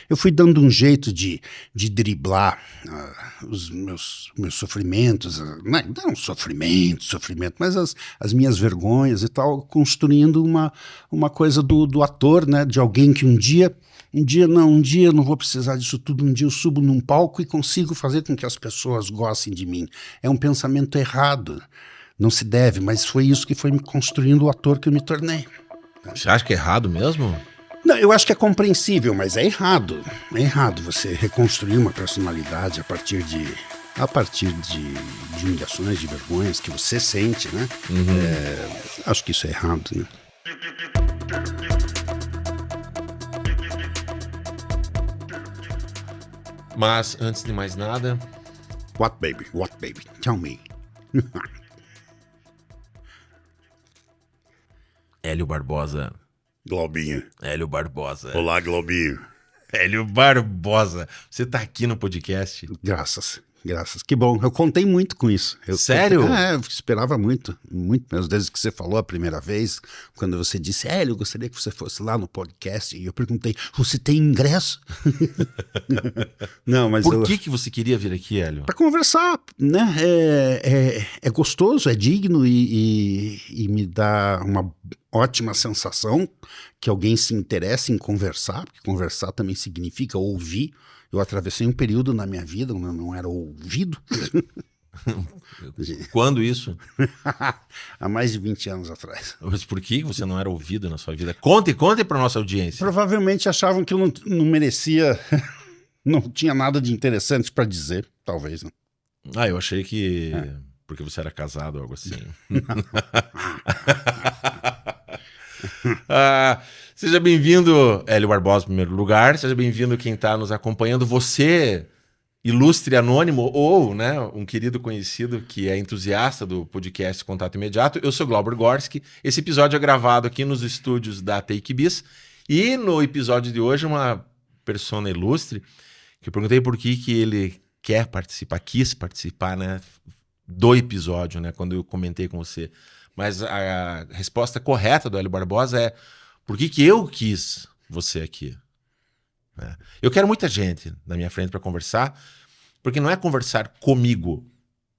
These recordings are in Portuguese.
eu fui dando um jeito de driblar os meus sofrimentos, não sofrimento, mas as minhas vergonhas e tal, construindo uma coisa do ator, né, de alguém que um dia eu não vou precisar disso tudo, um dia eu subo num palco e consigo fazer com que as pessoas gostem de mim. É um pensamento errado, não se deve, mas foi isso que foi me construindo o ator que eu me tornei. Você acha que é errado mesmo? Não, eu acho que é compreensível, mas é errado. É errado você reconstruir uma personalidade a partir de humilhações, de vergonhas que você sente, né? Acho que isso é errado, né? Mas, antes de mais nada... What baby? Tell me. Hélio Barbosa. Globinho. Hélio Barbosa. Olá, Globinho. Hélio Barbosa. Você tá aqui no podcast? Graças. Que bom. Eu contei muito com isso. Sério? Eu esperava muito mesmo. Desde que você falou a primeira vez, quando você disse, Hélio, eu gostaria que você fosse lá no podcast. E eu perguntei, você tem ingresso? Não, mas Por que você queria vir aqui, Hélio? Para conversar, né? É gostoso, é digno e me dá uma ótima sensação que alguém se interesse em conversar, porque conversar também significa ouvir. Eu atravessei um período na minha vida onde eu não era ouvido. Quando isso? Há mais de 20 anos atrás. Mas por que você não era ouvido na sua vida? Conte para nossa audiência. Provavelmente achavam que eu não merecia, não tinha nada de interessante para dizer, talvez. Né? Eu achei que... Porque você era casado ou algo assim. Seja bem-vindo, Hélio Barbosa, em primeiro lugar. Seja bem-vindo quem está nos acompanhando. Você, ilustre anônimo, ou né, um querido conhecido que é entusiasta do podcast Contato Imediato. Eu sou Glauber Gorski. Esse episódio é gravado aqui nos estúdios da Take Bis. E no episódio de hoje, uma persona ilustre, que eu perguntei por que ele quis participar, né, do episódio, né, quando eu comentei com você. Mas a resposta correta do Hélio Barbosa é por que eu quis você aqui? Eu quero muita gente na minha frente para conversar, porque não é conversar comigo.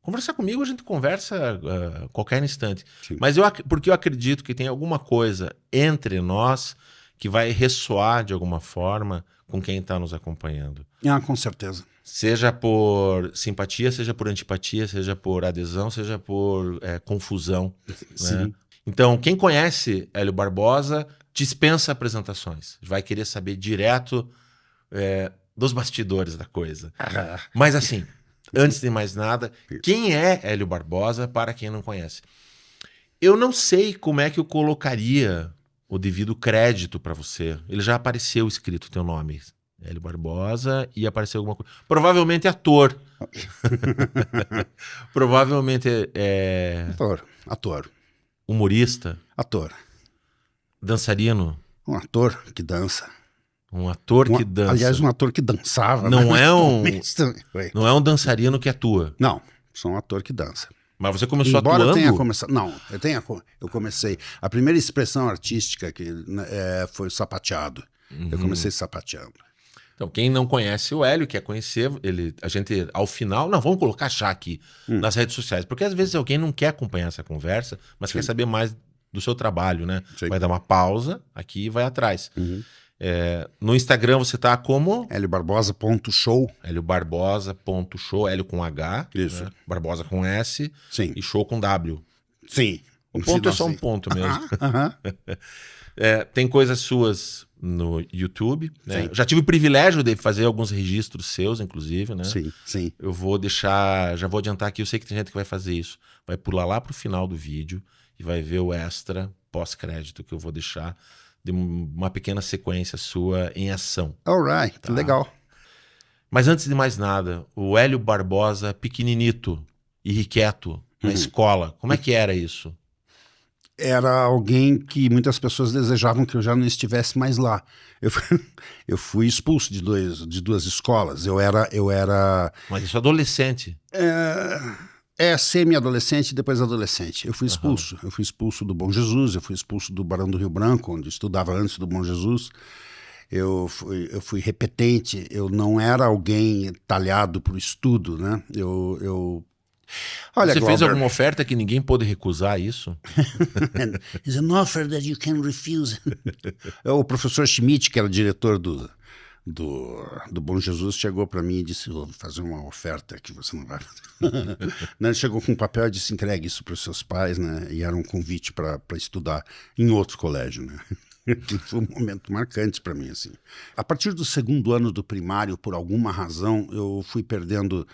Conversar comigo a gente conversa a qualquer instante. Sim. Mas porque eu acredito que tem alguma coisa entre nós que vai ressoar de alguma forma com quem está nos acompanhando. Com certeza. Seja por simpatia, seja por antipatia, seja por adesão, seja por confusão. Sim. Né? Então, quem conhece Hélio Barbosa dispensa apresentações. Vai querer saber direto dos bastidores da coisa. Mas assim, antes de mais nada, quem é Hélio Barbosa para quem não conhece? Eu não sei como é que eu colocaria o devido crédito para você. Ele já apareceu escrito o teu nome. Hélio Barbosa, e apareceu alguma coisa. Provavelmente ator. Provavelmente Ator. Humorista. Ator. Dançarino. Um ator que dança. Um ator que dança. Aliás, um ator que dançava. Não, né? Não é um dançarino que atua. Não, sou um ator que dança. Mas você começou Embora atuando? Eu tenha começado. Não, eu comecei. A primeira expressão artística foi o sapateado. Eu comecei sapateando. Então, quem não conhece o Hélio, quer conhecer, a gente, ao final... Não, vamos colocar já aqui nas redes sociais. Porque às vezes alguém não quer acompanhar essa conversa, mas quer saber mais do seu trabalho, né? Sim. Vai dar uma pausa aqui e vai atrás. No Instagram você tá como? heliobarbosa.show. heliobarbosa.show, Hélio com H. Isso. Né? Barbosa com S. Sim. E show com W. Sim. O ponto é só um ponto mesmo. Tem coisas suas no YouTube, né? Já tive o privilégio de fazer alguns registros seus, inclusive, né? Sim. Eu vou deixar, já vou adiantar aqui, eu sei que tem gente que vai fazer isso. Vai pular lá pro final do vídeo e vai ver o extra pós-crédito que eu vou deixar de uma pequena sequência sua em ação. Alright, tá? Legal. Mas antes de mais nada, o Hélio Barbosa pequeninito, irrequieto, na escola, como é que era isso? Era alguém que muitas pessoas desejavam que eu já não estivesse mais lá. Eu fui expulso de duas escolas. Eu era... Mas isso é adolescente. Semi-adolescente e depois adolescente. Eu fui expulso. Eu fui expulso do Bom Jesus, eu fui expulso do Barão do Rio Branco, onde eu estudava antes do Bom Jesus. eu fui repetente, eu não era alguém talhado para o estudo, né? Olha, Você fez Glauber, alguma oferta que ninguém pôde recusar isso? It's an offer that you can refuse. O professor Schmidt, que era o diretor do Bom Jesus, chegou para mim e disse: vou fazer uma oferta que você não vai fazer. Ele chegou com um papel e disse: entregue isso para os seus pais, né? E era um convite para estudar em outro colégio, né? Foi um momento marcante para mim, assim. A partir do segundo ano do primário, por alguma razão, eu fui perdendo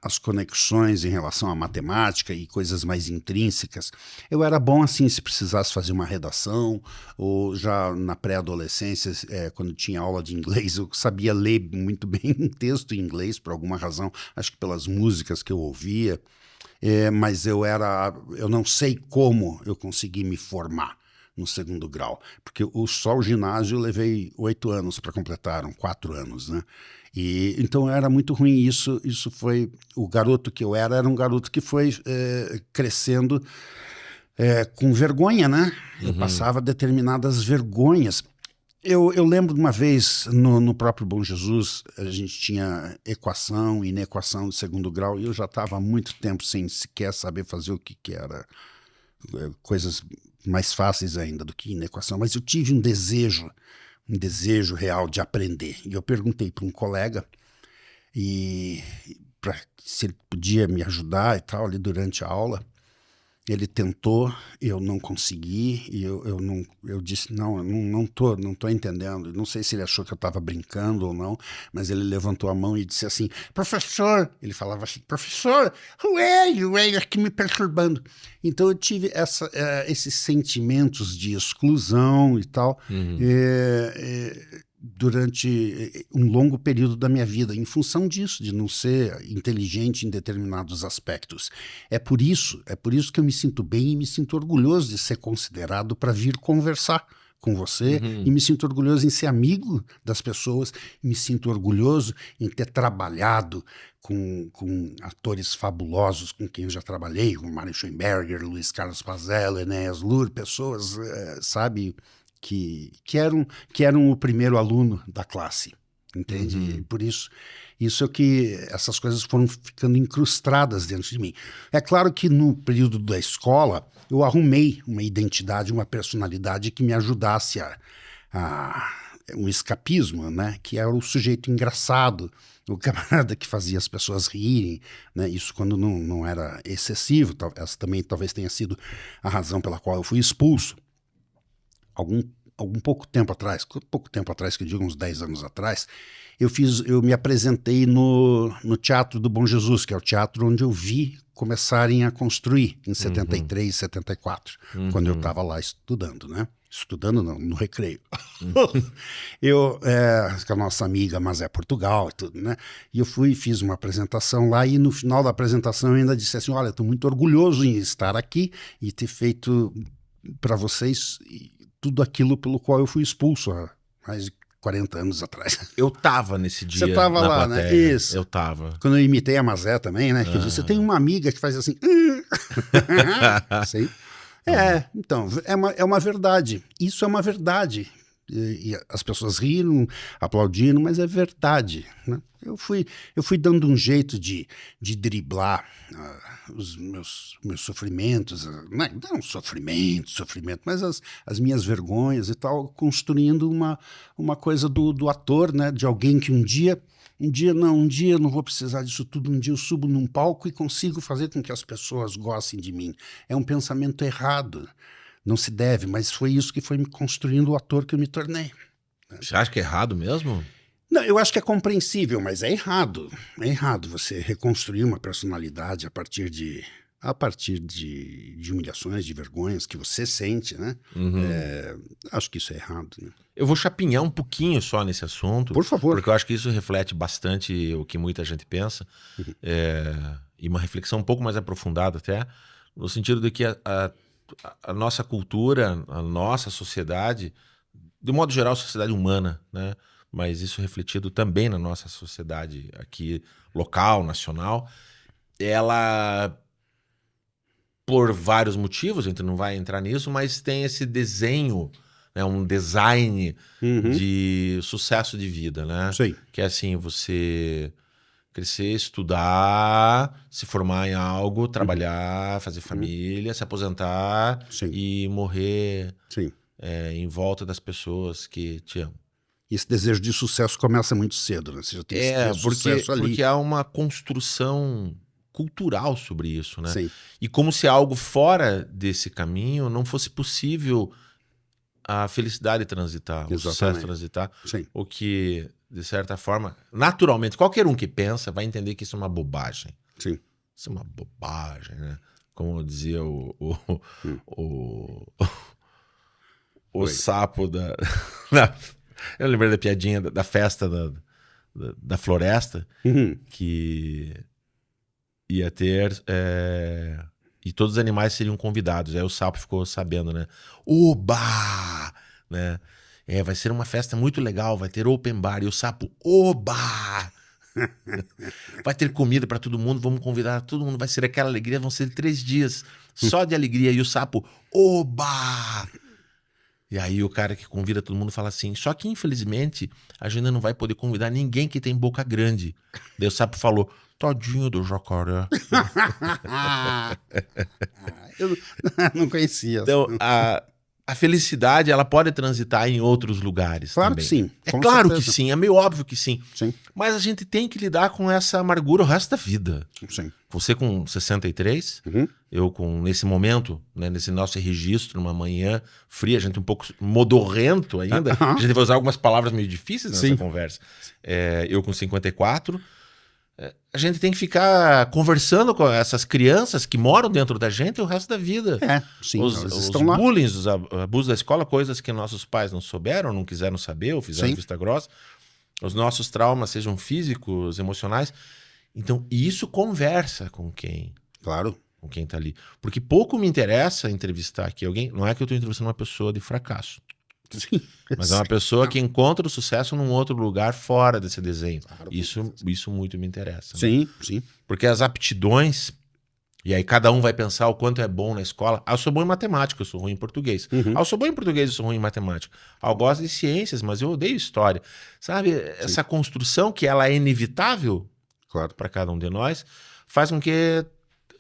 as conexões em relação à matemática e coisas mais intrínsecas. Eu era bom, assim, se precisasse fazer uma redação, ou já na pré-adolescência, quando tinha aula de inglês, eu sabia ler muito bem um texto em inglês, por alguma razão, acho que pelas músicas que eu ouvia, mas eu não sei como eu consegui me formar no segundo grau, porque só o ginásio eu levei 8 anos para completar, eram 4 anos, né? E então era muito ruim isso foi, o garoto que eu era um garoto que foi crescendo com vergonha, né? Eu passava determinadas vergonhas. Eu lembro de uma vez no próprio Bom Jesus, a gente tinha equação e inequação de segundo grau, e eu já estava há muito tempo sem sequer saber fazer o que era, coisas mais fáceis ainda do que inequação, mas eu tive um desejo real de aprender. E eu perguntei para um colega se ele podia me ajudar e tal ali durante a aula. Ele tentou, eu não consegui, e eu disse, eu não tô entendendo. Não sei se ele achou que eu estava brincando ou não, mas ele levantou a mão e disse assim: professor, ele falava assim, professor, who are you? Ele aqui me perturbando. Então eu tive esses sentimentos de exclusão e tal, durante um longo período da minha vida, em função disso, de não ser inteligente em determinados aspectos. É por isso que eu me sinto bem e me sinto orgulhoso de ser considerado para vir conversar com você, e me sinto orgulhoso em ser amigo das pessoas, me sinto orgulhoso em ter trabalhado com atores fabulosos com quem eu já trabalhei, com Mário Schoenberger, Luiz Carlos Pazello, Enéas Lour, pessoas, sabe, que eram o primeiro aluno da classe, entende? Por isso é que essas coisas foram ficando incrustadas dentro de mim. É claro que no período da escola eu arrumei uma identidade, uma personalidade que me ajudasse a um escapismo, né? Que era o sujeito engraçado, o camarada que fazia as pessoas rirem, né? Isso quando não era excessivo. Essa também talvez tenha sido a razão pela qual eu fui expulso. Algum pouco tempo atrás, que eu digo uns 10 anos atrás, eu me apresentei no Teatro do Bom Jesus, que é o teatro onde eu vi começarem a construir em 73, 74, quando eu estava lá estudando, né? Estudando não, no recreio. Com a nossa amiga Mazé Portugal e tudo, né? E eu fiz uma apresentação lá, e no final da apresentação eu ainda disse assim: olha, estou muito orgulhoso em estar aqui e ter feito para vocês tudo aquilo pelo qual eu fui expulso há mais de 40 anos atrás. Eu tava nesse dia. Você tava na lá, plateia. né? Isso. Eu tava. Quando eu imitei a Mazé também, né? Que eu disse, eu tenho uma amiga que faz assim. Sei. Então, é uma verdade. Isso é uma verdade. E as pessoas riram, aplaudiram, mas é verdade, né? Eu fui dando um jeito de driblar os meus sofrimentos, não sofrimento, mas as minhas vergonhas e tal, construindo uma coisa do ator, né? De alguém que um dia eu não vou precisar disso tudo, um dia eu subo num palco e consigo fazer com que as pessoas gostem de mim. É um pensamento errado. Não se deve, mas foi isso que foi me construindo o ator que eu me tornei. Você acha que é errado mesmo? Não, eu acho que é compreensível, mas é errado. É errado você reconstruir uma personalidade a partir de humilhações, de vergonhas que você sente, né? Acho que isso é errado, né? Eu vou chapinhar um pouquinho só nesse assunto. Por favor. Porque eu acho que isso reflete bastante o que muita gente pensa. E uma reflexão um pouco mais aprofundada até, no sentido de que a nossa cultura, a nossa sociedade, de modo geral, a sociedade humana, né? Mas isso refletido também na nossa sociedade aqui, local, nacional, ela, por vários motivos, a gente não vai entrar nisso, mas tem esse desenho né, um design de sucesso de vida, né? Sim. Que é assim, você crescer, estudar, se formar em algo, trabalhar, fazer família, se aposentar Sim. e morrer Sim. em volta das pessoas que te amam. E esse desejo de sucesso começa muito cedo, né? Você já tem que ter sucesso ali. Porque há uma construção cultural sobre isso, né? Sim. E como se algo fora desse caminho não fosse possível a felicidade transitar, o sucesso transitar. Sim. O que, de certa forma, naturalmente, qualquer um que pensa vai entender que isso é uma bobagem. Sim. Isso é uma bobagem, né? Como dizia o sapo da... Eu lembrei da piadinha da festa da floresta, que ia ter... E todos os animais seriam convidados. Aí o sapo ficou sabendo, né? Oba! Né? Vai ser uma festa muito legal, vai ter open bar. E o sapo, oba! Vai ter comida para todo mundo, vamos convidar todo mundo, vai ser aquela alegria, vão ser 3 dias só de alegria. E o sapo, oba! E aí o cara que convida todo mundo fala assim, só que infelizmente a gente não vai poder convidar ninguém que tem boca grande. Daí o sapo falou, tadinho do jacaré. Eu não conhecia. Então, a felicidade, ela pode transitar em outros lugares Claro também. que sim. É claro que sim, é meio óbvio que sim. Sim. Mas a gente tem que lidar com essa amargura o resto da vida. Sim. Você com 63, eu com, nesse momento, né, nesse nosso registro, numa manhã fria, a gente um pouco modorrento ainda. A gente vai usar algumas palavras meio difíceis nessa conversa. Eu com 54... A gente tem que ficar conversando com essas crianças que moram dentro da gente o resto da vida. Sim, os estão lá. bullying, os abusos da escola, coisas que nossos pais não souberam, não quiseram saber, ou fizeram vista grossa. Os nossos traumas, sejam físicos, emocionais. Então, isso conversa com quem? Claro. Com quem tá ali. Porque pouco me interessa entrevistar aqui alguém. Não é que eu estou entrevistando uma pessoa de fracasso. Sim. Mas é uma pessoa que encontra o sucesso num outro lugar fora desse desenho. Claro, isso muito me interessa. Sim, né? sim. Porque as aptidões, e aí cada um vai pensar o quanto é bom na escola. Eu sou bom em matemática, eu sou ruim em português. Eu sou bom em português, eu sou ruim em matemática. Eu gosto de ciências, mas eu odeio história. Sabe, essa construção que ela é inevitável para cada um de nós, faz com que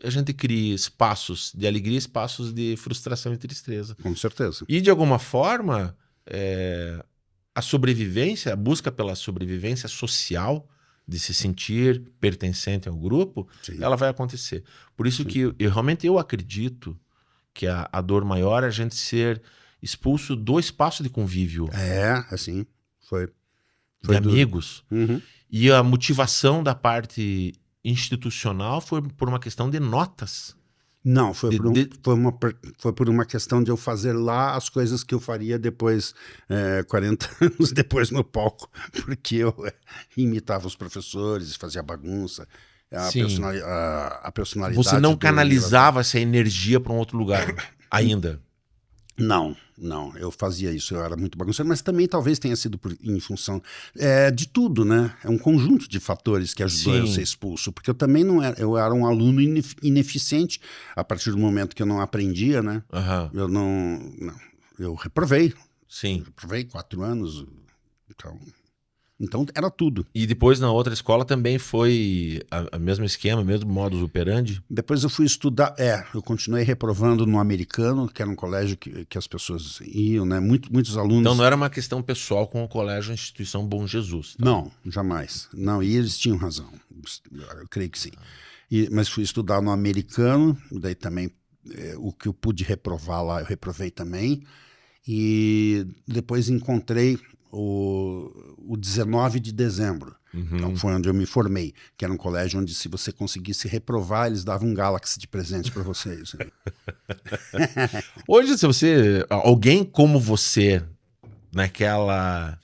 a gente crie espaços de alegria, espaços de frustração e tristeza. Com certeza. E de alguma forma... a sobrevivência, a busca pela sobrevivência social, de se sentir pertencente ao grupo, ela vai acontecer. Por isso que realmente eu acredito que a dor maior é a gente ser expulso do espaço de convívio. Assim, foi de amigos. E a motivação da parte institucional foi por uma questão de notas. Não, foi por uma questão de eu fazer lá as coisas que eu faria depois, 40 anos depois no palco, porque eu imitava os professores, fazia bagunça, a personalidade... Você não canalizava essa energia para um outro lugar ainda? Não, eu fazia isso, eu era muito bagunceiro, mas também talvez tenha sido em função de tudo, né? É um conjunto de fatores que ajudou eu a ser expulso, porque eu também não era, eu era um aluno ineficiente a partir do momento que eu não aprendia, né? Eu reprovei. Sim. Reprovei 4 anos, então era tudo. E depois na outra escola também foi o mesmo esquema, mesmo modus operandi? Depois eu fui estudar, eu continuei reprovando no americano, que era um colégio que as pessoas iam, né? Muitos alunos... Então não era uma questão pessoal com o colégio, a instituição Bom Jesus? Tá? Não, jamais. Não, e eles tinham razão, eu creio que sim. Mas fui estudar no americano, daí também o que eu pude reprovar lá, eu reprovei também. E depois encontrei o 19 de dezembro, então foi onde eu me formei, que era um colégio onde se você conseguisse reprovar, eles davam um Galaxy de presente para vocês. Hoje, se você, alguém como você, naquela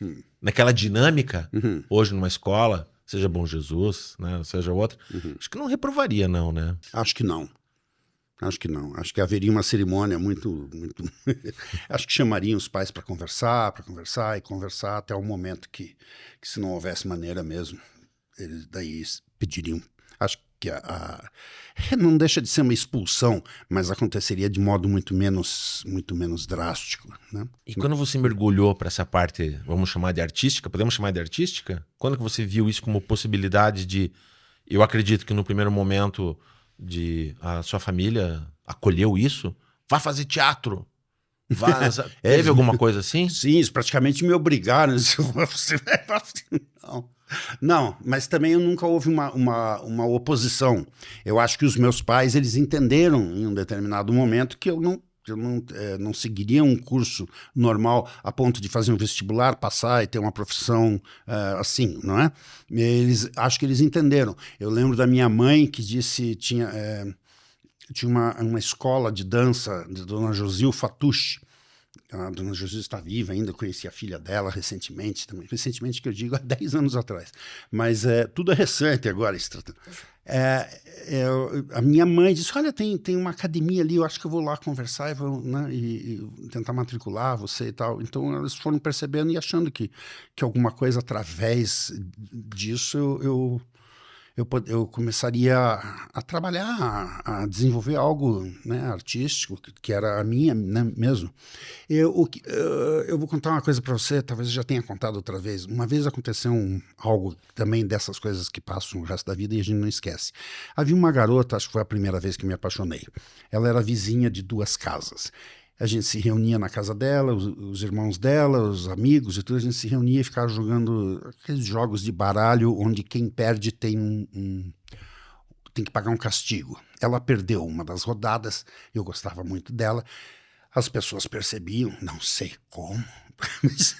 dinâmica, hoje numa escola, seja Bom Jesus, né, seja outra, acho que não reprovaria não, né? Acho que não. Acho que não. Acho que haveria uma cerimônia muito... Acho que chamariam os pais para conversar até o momento que se não houvesse maneira mesmo, eles daí pediriam. Acho que não deixa de ser uma expulsão, mas aconteceria de modo muito menos drástico, né? E quando você mergulhou para essa parte, vamos chamar de artística, podemos chamar de artística? Quando que você viu isso como possibilidade de... Eu acredito que no primeiro momento a sua família acolheu isso. Vá fazer teatro. Teve alguma coisa assim? Sim, eles praticamente me obrigaram. Não, mas também nunca houve uma oposição. Eu acho que os meus pais, eles entenderam em um determinado momento que eu não seguiria um curso normal a ponto de fazer um vestibular, passar e ter uma profissão assim, não é? Acho que eles entenderam. Eu lembro da minha mãe que disse, tinha uma escola de dança de Dona Josil Fatucci. A Dona Josil está viva ainda, conheci a filha dela recentemente também. Recentemente que eu digo, há 10 anos atrás. Mas tudo é recente agora. A minha mãe disse, olha, tem uma academia ali, eu acho que eu vou lá conversar e tentar matricular você e tal. Então eles foram percebendo e achando que alguma coisa através disso eu começaria a trabalhar, a desenvolver algo, né, artístico, que era a minha, né, mesmo. Eu vou contar uma coisa para você, talvez eu já tenha contado outra vez. Uma vez aconteceu algo também dessas coisas que passam o resto da vida e a gente não esquece. Havia uma garota, acho que foi a primeira vez que me apaixonei. Ela era vizinha de 2 casas. A gente se reunia na casa dela, os irmãos dela, os amigos e tudo, a gente se reunia e ficava jogando aqueles jogos de baralho onde quem perde tem que pagar um castigo. Ela perdeu uma das rodadas, eu gostava muito dela, as pessoas percebiam, não sei como, mas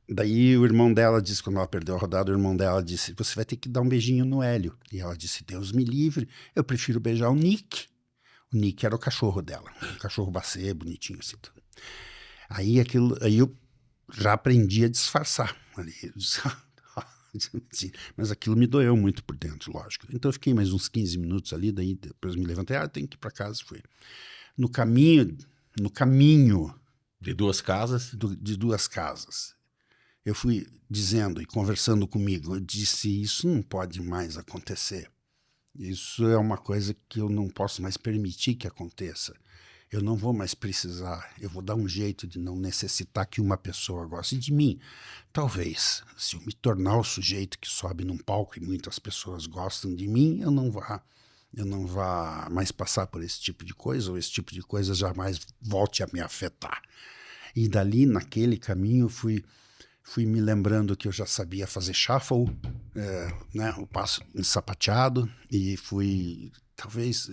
daí o irmão dela disse, quando ela perdeu a rodada, o irmão dela disse, você vai ter que dar um beijinho no Hélio. E ela disse, Deus me livre, eu prefiro beijar o Nick. O Nick era o cachorro dela, um cachorro bacê, bonitinho assim. Aí eu já aprendi a disfarçar. Mas aquilo me doeu muito por dentro, lógico. Então eu fiquei mais uns 15 minutos ali, daí depois me levantei, tenho que ir para casa, fui. No caminho de 2 casas? De 2 casas. Eu fui dizendo e conversando comigo, eu disse, isso não pode mais acontecer. Isso é uma coisa que eu não posso mais permitir que aconteça. Eu não vou mais precisar, eu vou dar um jeito de não necessitar que uma pessoa goste de mim. Talvez, se eu me tornar o sujeito que sobe num palco e muitas pessoas gostam de mim, eu não vá mais passar por esse tipo de coisa, ou esse tipo de coisa jamais volte a me afetar. E dali, naquele caminho, fui me lembrando que eu já sabia fazer shuffle, né, o passo sapateado, e fui, talvez,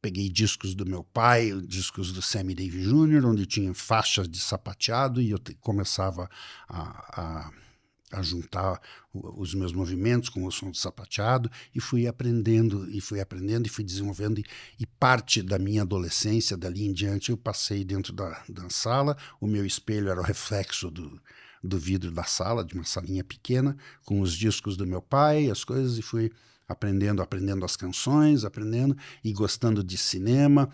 peguei discos do meu pai, discos do Sammy Davis Jr., onde tinha faixas de sapateado, e eu começava a juntar os meus movimentos com o som do sapateado, e fui aprendendo e fui desenvolvendo, e parte da minha adolescência, dali em diante, eu passei dentro da sala, o meu espelho era o reflexo do vidro da sala, de uma salinha pequena, com os discos do meu pai, as coisas, e fui aprendendo as canções, e gostando de cinema.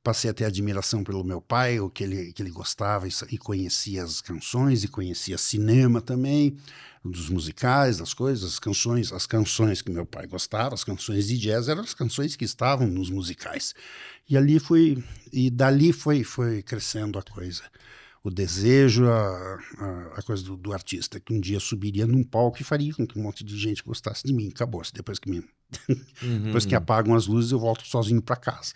Passei a ter admiração pelo meu pai, o que ele gostava, e conhecia as canções, e conhecia cinema também, dos musicais, das coisas, as canções que meu pai gostava, as canções de jazz eram as canções que estavam nos musicais. E dali foi crescendo a coisa, o desejo, a coisa do artista, que um dia subiria num palco e faria com que um monte de gente gostasse de mim. Acabou-se, depois que apagam as luzes, eu volto sozinho para casa.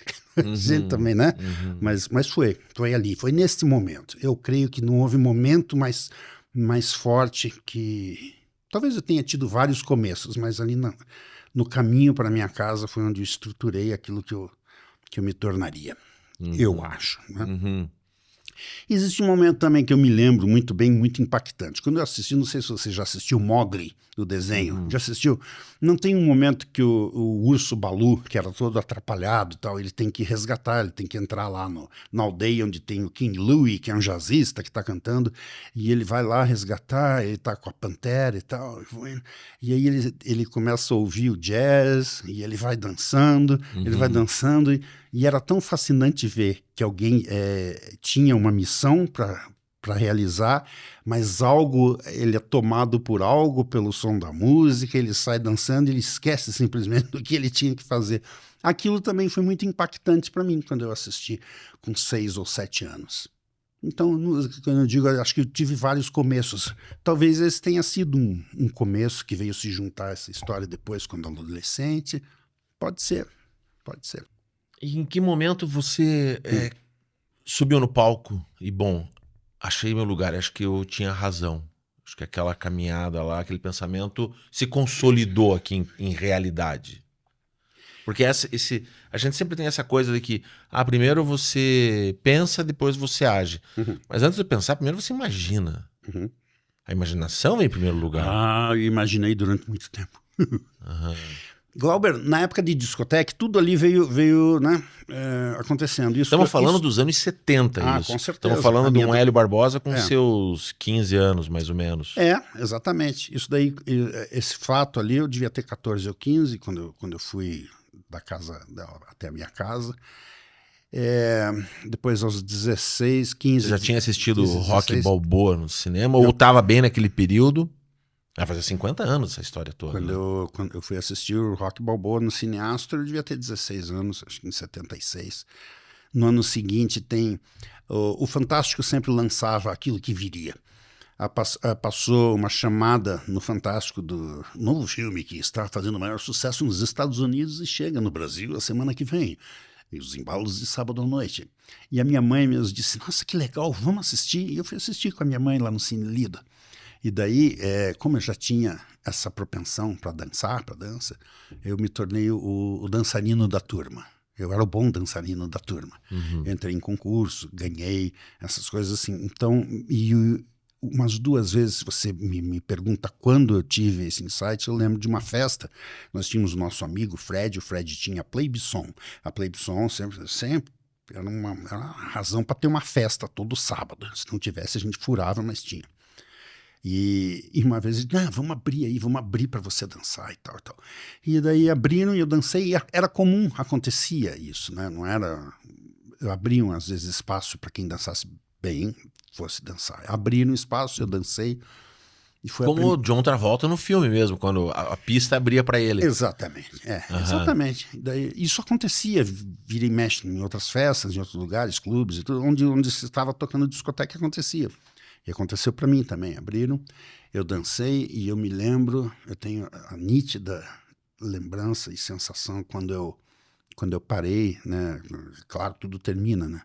Gente também, né? Mas foi ali, foi nesse momento. Eu creio que não houve momento mais forte que... Talvez eu tenha tido vários começos, mas ali no caminho para minha casa foi onde eu estruturei aquilo que eu me tornaria. Eu acho, né? Existe um momento também que eu me lembro muito bem, muito impactante. Quando eu assisti, não sei se você já assistiu Mowgli, do desenho, já assistiu? Não tem um momento que o urso Balu, que era todo atrapalhado e tal, ele tem que resgatar, ele tem que entrar lá na aldeia onde tem o King Louie, que é um jazzista que está cantando, e ele vai lá resgatar, ele está com a pantera e tal, e aí ele começa a ouvir o jazz, e ele vai dançando, e era tão fascinante ver que alguém tinha uma missão para realizar, mas algo, ele é tomado por algo, pelo som da música, ele sai dançando, ele esquece simplesmente do que ele tinha que fazer. Aquilo também foi muito impactante para mim quando eu assisti com 6 ou 7 anos. Então, quando eu digo, acho que eu tive vários começos. Talvez esse tenha sido um começo que veio se juntar a essa história depois, quando adolescente. Pode ser, pode ser. E em que momento você subiu no palco e, bom, achei meu lugar, acho que eu tinha razão. Acho que aquela caminhada lá, aquele pensamento se consolidou aqui em realidade. Porque a gente sempre tem essa coisa de que primeiro você pensa, depois você age. Uhum. Mas antes de pensar, primeiro você imagina. Uhum. A imaginação vem em primeiro lugar. Eu imaginei durante muito tempo. Uhum. Glauber, na época de discoteca, tudo ali veio né, acontecendo. Estamos falando dos anos 70, isso. Com certeza. Estamos falando de um Hélio Barbosa com seus 15 anos, mais ou menos. Exatamente. Isso daí, esse fato ali, eu devia ter 14 ou 15, quando eu fui da casa até a minha casa. Depois, aos 16, 15... Você já tinha assistido 16, Rock Balboa no cinema? Ou estava bem naquele período? Vai fazer 50 anos essa história toda. Quando eu fui assistir o Rock Balboa no Cine Astor, eu devia ter 16 anos, acho que em 76. No ano seguinte tem... O Fantástico sempre lançava aquilo que viria. Passou uma chamada no Fantástico do novo filme que está fazendo o maior sucesso nos Estados Unidos e chega no Brasil a semana que vem. E os embalos de sábado à noite. E a minha mãe mesmo disse, nossa, que legal, vamos assistir. E eu fui assistir com a minha mãe lá no Cine Lida. E daí, como eu já tinha essa propensão para dançar, para dança, eu me tornei o dançarino da turma. Eu era o bom dançarino da turma. Uhum. Entrei em concurso, ganhei, essas coisas assim. Então, umas 2 vezes, se você me pergunta quando eu tive esse insight, eu lembro de uma festa. Nós tínhamos o nosso amigo Fred, o Fred tinha a Playbson. A Playbson sempre era uma razão para ter uma festa todo sábado. Se não tivesse, a gente furava, mas tinha. E uma vez, vamos abrir para você dançar e tal, e tal. E daí abriram e eu dancei, e era comum, acontecia isso, né? Não era... Abriam, às vezes, espaço para quem dançasse bem, fosse dançar. Abriram espaço, eu dancei. E foi como o John Travolta no filme mesmo, quando a pista abria para ele. Exatamente, exatamente. Daí, isso acontecia, vira e mexe em outras festas, em outros lugares, clubes, e tudo, onde se estava tocando discoteca, acontecia. E aconteceu para mim também. Abriram, eu dancei e eu me lembro, eu tenho a nítida lembrança e sensação quando eu parei, né? Claro, tudo termina, né?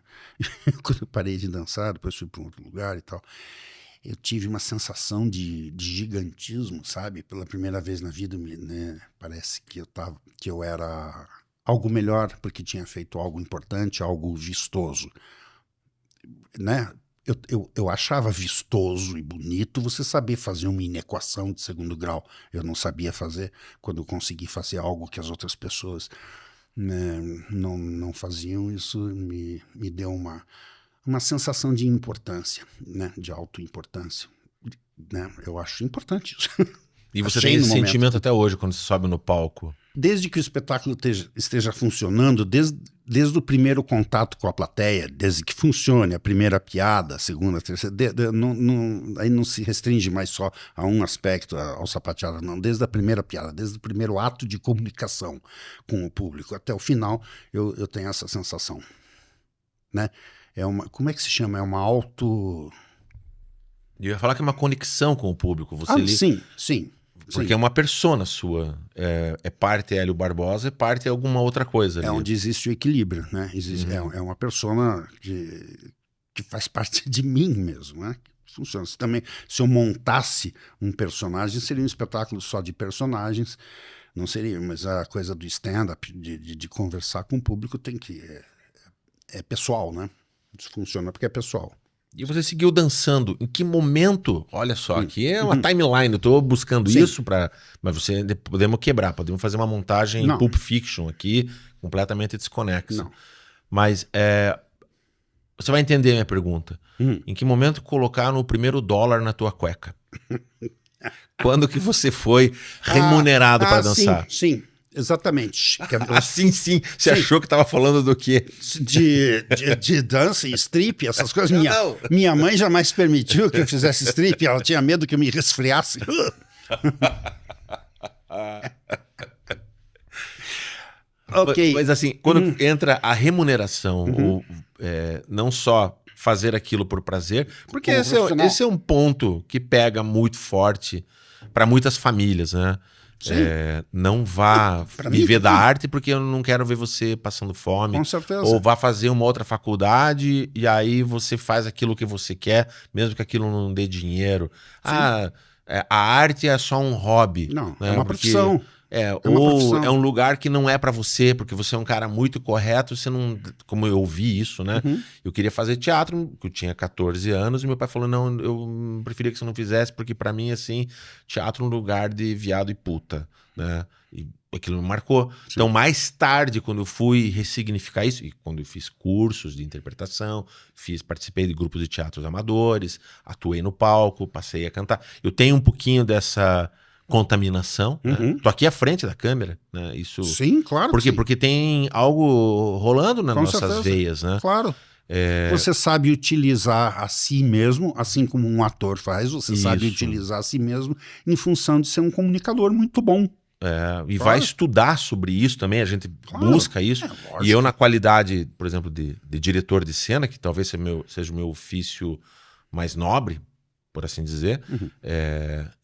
Quando eu parei de dançar, depois fui para um outro lugar e tal. Eu tive uma sensação de gigantismo, sabe? Pela primeira vez na vida, né? Parece que eu era algo melhor porque tinha feito algo importante, algo vistoso, né? Eu achava vistoso e bonito você saber fazer uma inequação de 2º grau. Eu não sabia fazer quando eu consegui fazer algo que as outras pessoas, né, não faziam. Isso me deu uma sensação de importância, né, de autoimportância. Né? Eu acho importante isso. E você tem esse sentimento até hoje quando você sobe no palco? Desde que o espetáculo esteja funcionando, desde o primeiro contato com a plateia, desde que funcione a primeira piada, a segunda, a terceira, aí não se restringe mais só a um aspecto, ao sapateado, não. Desde a primeira piada, desde o primeiro ato de comunicação com o público até o final, eu tenho essa sensação. Né? Como é que se chama? É uma auto... Eu ia falar que é uma conexão com o público. Sim. Porque é uma persona sua. É parte Hélio Barbosa, é parte alguma outra coisa. É onde existe o equilíbrio, né? É uma persona que faz parte de mim mesmo, né? Funciona. Se eu montasse um personagem, seria um espetáculo só de personagens, não seria. Mas a coisa do stand-up, de conversar com o público, é pessoal, né? Isso funciona porque é pessoal. E você seguiu dançando. Em que momento? Olha só, aqui é uma timeline. Eu estou buscando isso para. Mas podemos quebrar, podemos fazer uma montagem Pulp Fiction aqui, completamente desconexa. Não. Mas você vai entender a minha pergunta. Em que momento colocaram o primeiro dólar na tua cueca? Quando que você foi remunerado para dançar? Sim. Exatamente. Assim sim. Você achou que estava falando do quê? De dança e strip, essas coisas. Minha mãe jamais permitiu que eu fizesse strip, ela tinha medo que eu me resfriasse. Ok. Mas assim, quando entra a remuneração, ou não só fazer aquilo por prazer, porque esse é um ponto que pega muito forte para muitas famílias, né? Não vá viver da arte porque eu não quero ver você passando fome. Com certeza. Ou vá fazer uma outra faculdade e aí você faz aquilo que você quer, mesmo que aquilo não dê dinheiro. A arte é só um hobby. Não, né? é uma profissão. Ou é um lugar que não é pra você, porque você é um cara muito correto, você não... Como eu ouvi isso, né? Eu queria fazer teatro, eu tinha 14 anos, e meu pai falou, não, eu preferia que você não fizesse, porque pra mim, assim, teatro é um lugar de viado e puta, né? E aquilo me marcou. Sim. Então, mais tarde, quando eu fui ressignificar isso, e quando eu fiz cursos de interpretação, participei de grupos de teatros amadores, atuei no palco, passei a cantar. Eu tenho um pouquinho dessa... contaminação, né? Tô aqui à frente da câmera, né? Isso. Sim, claro. Por quê? Porque tem algo rolando nas nossas veias, né? Claro. Você sabe utilizar a si mesmo, assim como um ator faz, você sabe utilizar a si mesmo em função de ser um comunicador muito bom. E vai estudar sobre isso também, a gente busca isso. E eu, na qualidade, por exemplo, de diretor de cena, que talvez seja o meu ofício mais nobre, por assim dizer,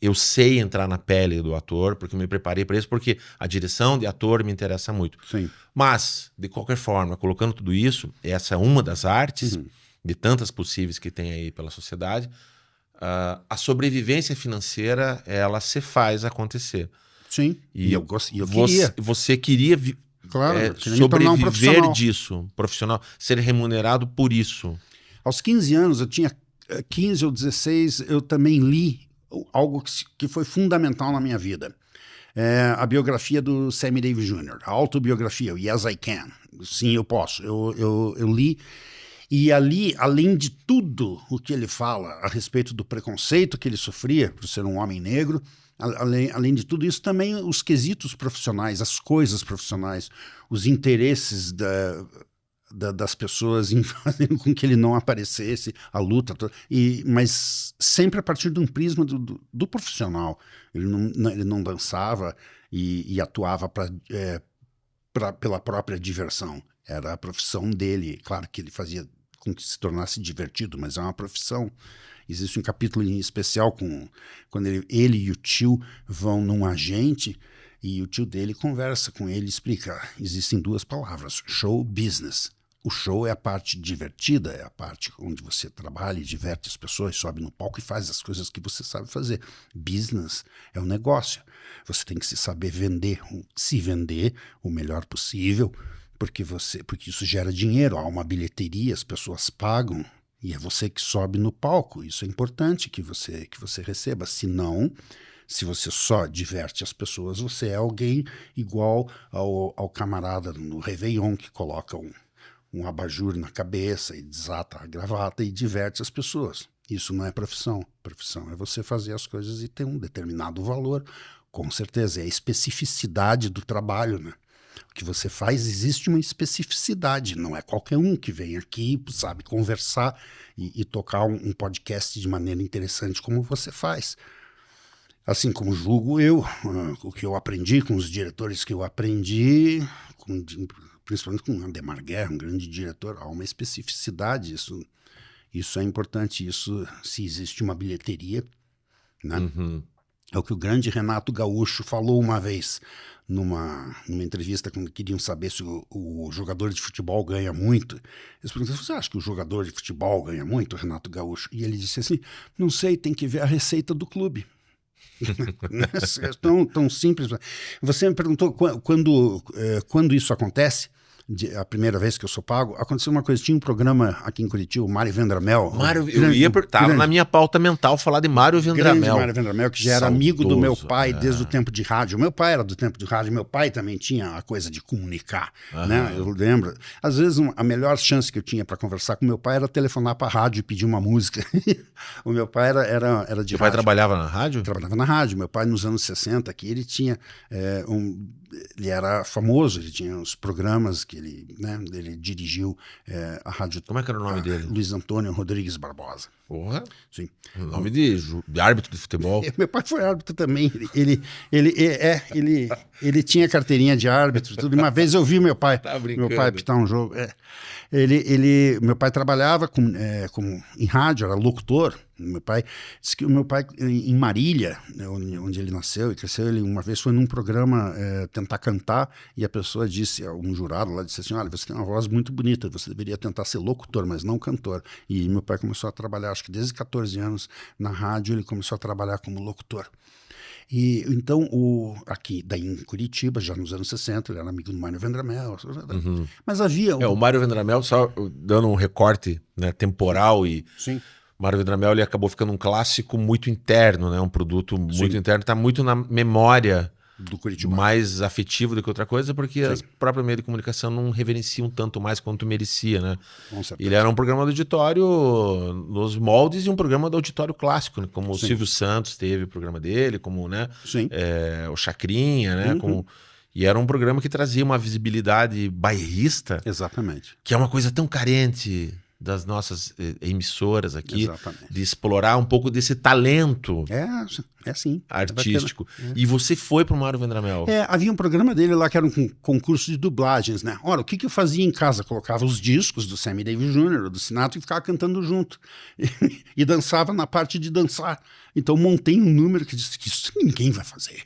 eu sei entrar na pele do ator, porque eu me preparei para isso, porque a direção de ator me interessa muito. Sim. Mas, de qualquer forma, colocando tudo isso, essa é uma das artes, de tantas possíveis que tem aí pela sociedade, a sobrevivência financeira, ela se faz acontecer. Sim, e eu queria. Você queria sobreviver disso, profissional, ser remunerado por isso. Aos 15 anos, eu tinha 15 ou 16, eu também li algo que foi fundamental na minha vida. A biografia do Sammy Davis Jr., a autobiografia, o Yes, I Can. Sim, eu posso. Eu li, e ali, além de tudo o que ele fala a respeito do preconceito que ele sofria por ser um homem negro, além de tudo isso, também os quesitos profissionais, as coisas profissionais, os interesses das pessoas em fazer com que ele não aparecesse, a luta, mas sempre a partir de um prisma do profissional. Ele não dançava e atuava pela própria diversão. Era a profissão dele. Claro que ele fazia com que se tornasse divertido, mas é uma profissão. Existe um capítulo em especial quando ele e o tio vão num agente e o tio dele conversa com ele e explica. Existem duas palavras, show business. O show é a parte divertida, é a parte onde você trabalha e diverte as pessoas, sobe no palco e faz as coisas que você sabe fazer. Business é um negócio. Você tem que saber se vender o melhor possível, porque isso gera dinheiro, há uma bilheteria, as pessoas pagam e é você que sobe no palco. Isso é importante que você receba. Senão, se você só diverte as pessoas, você é alguém igual ao camarada no Réveillon que coloca um abajur na cabeça e desata a gravata e diverte as pessoas. Isso não é profissão. Profissão é você fazer as coisas e ter um determinado valor. Com certeza, é a especificidade do trabalho, né? O que você faz, existe uma especificidade. Não é qualquer um que vem aqui, sabe conversar e tocar um podcast de maneira interessante como você faz. Assim como julgo eu, o que eu aprendi com os diretores que eu aprendi, principalmente com Ademar Guerra, um grande diretor, há uma especificidade, isso é importante, isso se existe uma bilheteria, né? É o que o grande Renato Gaúcho falou uma vez numa entrevista quando queriam saber se o jogador de futebol ganha muito. Eles perguntaram, você acha que o jogador de futebol ganha muito, Renato Gaúcho? E ele disse assim, não sei, tem que ver a receita do clube. É tão simples. Você me perguntou quando isso acontece. A primeira vez que eu sou pago, aconteceu uma coisa, tinha um programa aqui em Curitiba, o Mário Vendramel. Eu ia perguntar, na minha pauta mental falar de Mário Vendramel. Grande Mário Vendramel, que já era amigo do meu pai desde o tempo de rádio. Meu pai era do tempo de rádio, meu pai também tinha a coisa de comunicar, né? Eu lembro. Às vezes a melhor chance que eu tinha para conversar com meu pai era telefonar para a rádio e pedir uma música. O meu pai era de rádio. Meu pai trabalhava na rádio? Trabalhava na rádio. Meu pai nos anos 60, que ele tinha ele era famoso, ele tinha os programas que ele dirigiu a rádio. Como é que era o nome dele? Luiz Antônio Rodrigues Barbosa. Porra. Sim. O nome de árbitro de futebol. Meu pai foi árbitro também. Ele tinha carteirinha de árbitro, tudo. Uma vez eu vi meu pai apitar um jogo. Meu pai trabalhava em rádio, era locutor. Meu pai disse que o meu pai, em Marília, onde ele nasceu e cresceu, ele uma vez foi num programa tentar cantar e a pessoa disse, um jurado lá disse assim, olha, você tem uma voz muito bonita, você deveria tentar ser locutor, mas não cantor. E meu pai começou a trabalhar, acho que desde 14 anos, na rádio, ele começou a trabalhar como locutor. E então, aqui, daí em Curitiba, já nos anos 60, ele era amigo do Mário Vendramel. Mas havia... O Mário Vendramel, só dando um recorte, né, temporal e... Sim. Mário Vendramel, ele acabou ficando um clássico muito interno, né? Um produto muito interno, está muito na memória do Curitiba, mais afetivo do que outra coisa, porque as próprias meios de comunicação não reverenciam tanto mais quanto merecia, né? Ele era um programa do auditório nos moldes de um programa do auditório clássico, né? Como o Silvio Santos teve o programa dele, como, né? O Chacrinha, né? E era um programa que trazia uma visibilidade bairrista. Exatamente. Que é uma coisa tão carente das nossas emissoras aqui, de explorar um pouco desse talento sim, artístico. E você foi pro Mário Vendramel. Havia um programa dele lá que era um concurso de dublagens, né? Ora, o que eu fazia em casa? Colocava os discos do Sammy Davis Jr., do Sinatra e ficava cantando junto. E dançava na parte de dançar. Então montei um número que disse que isso ninguém vai fazer.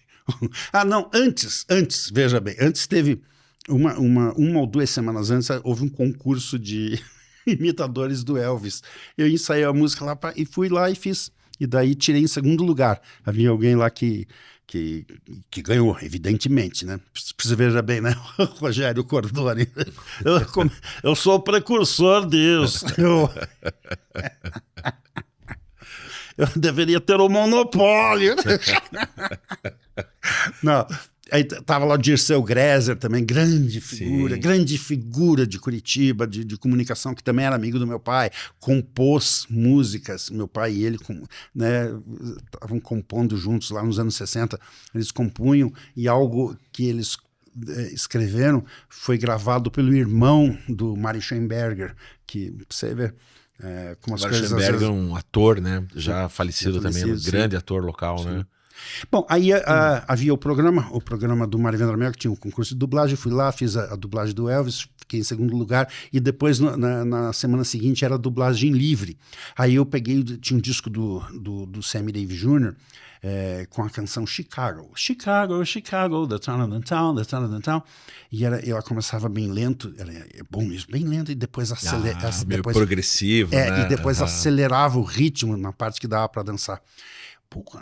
Não, antes, veja bem, antes teve uma ou 2 semanas antes, houve um concurso de imitadores do Elvis. Eu ensaiei a música lá e fui lá e fiz. E daí tirei em segundo lugar. Havia alguém lá que ganhou, evidentemente, né? Você veja bem, né? Rogério Cordoni. Eu sou o precursor disso. Eu deveria ter o monopólio. Não. Aí tava lá o Dirceu Gréser também, grande figura de Curitiba, de comunicação, que também era amigo do meu pai, compôs músicas, meu pai e ele estavam compondo juntos lá nos anos 60, eles compunham, e algo que eles escreveram foi gravado pelo irmão do Mari Schoenberger, que você vê como as coisas... Mari Schoenberger é um ator, né, já falecido também, um grande ator local, né? Bom, aí havia o programa do Mário Vendramel, que tinha um concurso de dublagem, eu fui lá, fiz a dublagem do Elvis, fiquei em segundo lugar, e depois na semana seguinte era a dublagem livre. Aí eu tinha um disco do Sammy Davis Jr., com a canção Chicago, the town of the town, the town of the town, e ela começava bem lento, bom isso, bem lento, e depois acelerava. Meio progressivo, né? E depois acelerava o ritmo na parte que dava para dançar.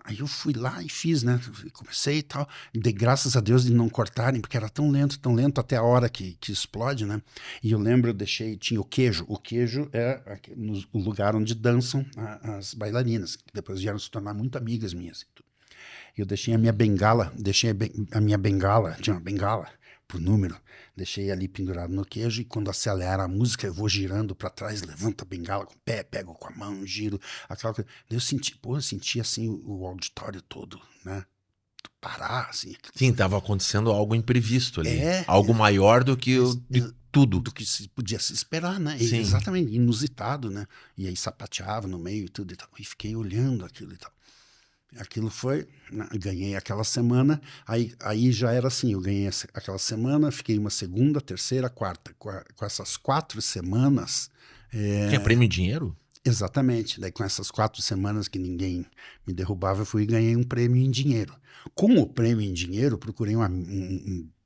Aí eu fui lá e fiz, né? Comecei e tal. E dei graças a Deus de não cortarem, porque era tão lento até a hora que explode, né? E eu lembro, tinha o queijo. O queijo é o lugar onde dançam as bailarinas, que depois vieram se tornar muito amigas minhas. Eu deixei a minha bengala, tinha uma bengala por número, deixei ali pendurado no queijo, e quando acelera a música eu vou girando para trás, levanto a bengala com o pé, pego com a mão, giro, aquela coisa. Eu senti assim o auditório todo, né? Parar, assim. Sim, estava acontecendo algo imprevisto ali, algo maior do que tudo. Do que podia se esperar, né? Sim. Exatamente, inusitado, né? E aí sapateava no meio e tudo e tal, e fiquei olhando aquilo e tal. Aquilo foi, ganhei aquela semana, aí já era assim, eu ganhei aquela semana, fiquei uma segunda, terceira, quarta, com essas 4 semanas... Tinha prêmio em dinheiro? Exatamente, daí com essas 4 semanas que ninguém me derrubava, eu fui e ganhei um prêmio em dinheiro. Com o prêmio em dinheiro, procurei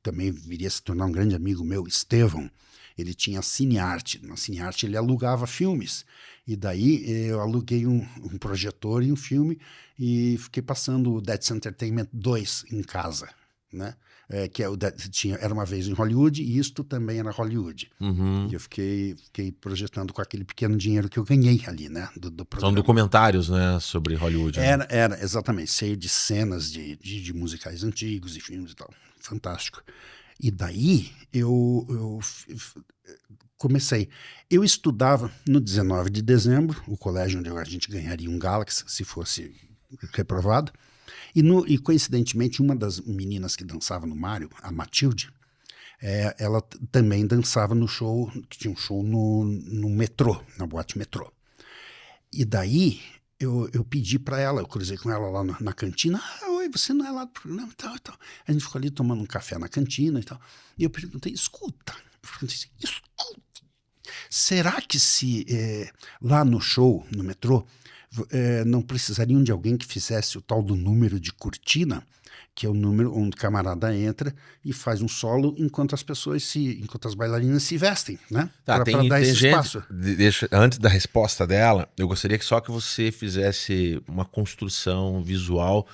também viria a se tornar um grande amigo meu, Estevão. Ele tinha Cinearte, na Cinearte ele alugava filmes, e daí eu aluguei um projetor e um filme, e fiquei passando o That's Entertainment 2 em casa, né? Que era uma vez em Hollywood, e isto também era Hollywood. Uhum. E eu fiquei projetando com aquele pequeno dinheiro que eu ganhei ali, né? Do programa. São documentários, né, sobre Hollywood. Era exatamente, cheio de cenas de musicais antigos e filmes e tal. Fantástico. E daí eu comecei. Eu estudava no 19 de dezembro, o colégio onde a gente ganharia um Galaxy se fosse reprovado. E coincidentemente, uma das meninas que dançava no Mário, a Matilde, ela também dançava no show, que tinha um show no metrô, na boate metrô. E daí eu pedi para ela, eu cruzei com ela lá na cantina, oi, você não é lá do programa e tal, e tal. A gente ficou ali tomando um café na cantina e tal. E eu perguntei, escuta, será que se lá no show, no metrô, não precisariam de alguém que fizesse o tal do número de cortina, que é o número onde o camarada entra e faz um solo enquanto as bailarinas se vestem, né? Tá, Pra dar esse espaço. Antes da resposta dela, eu gostaria que você fizesse uma construção visual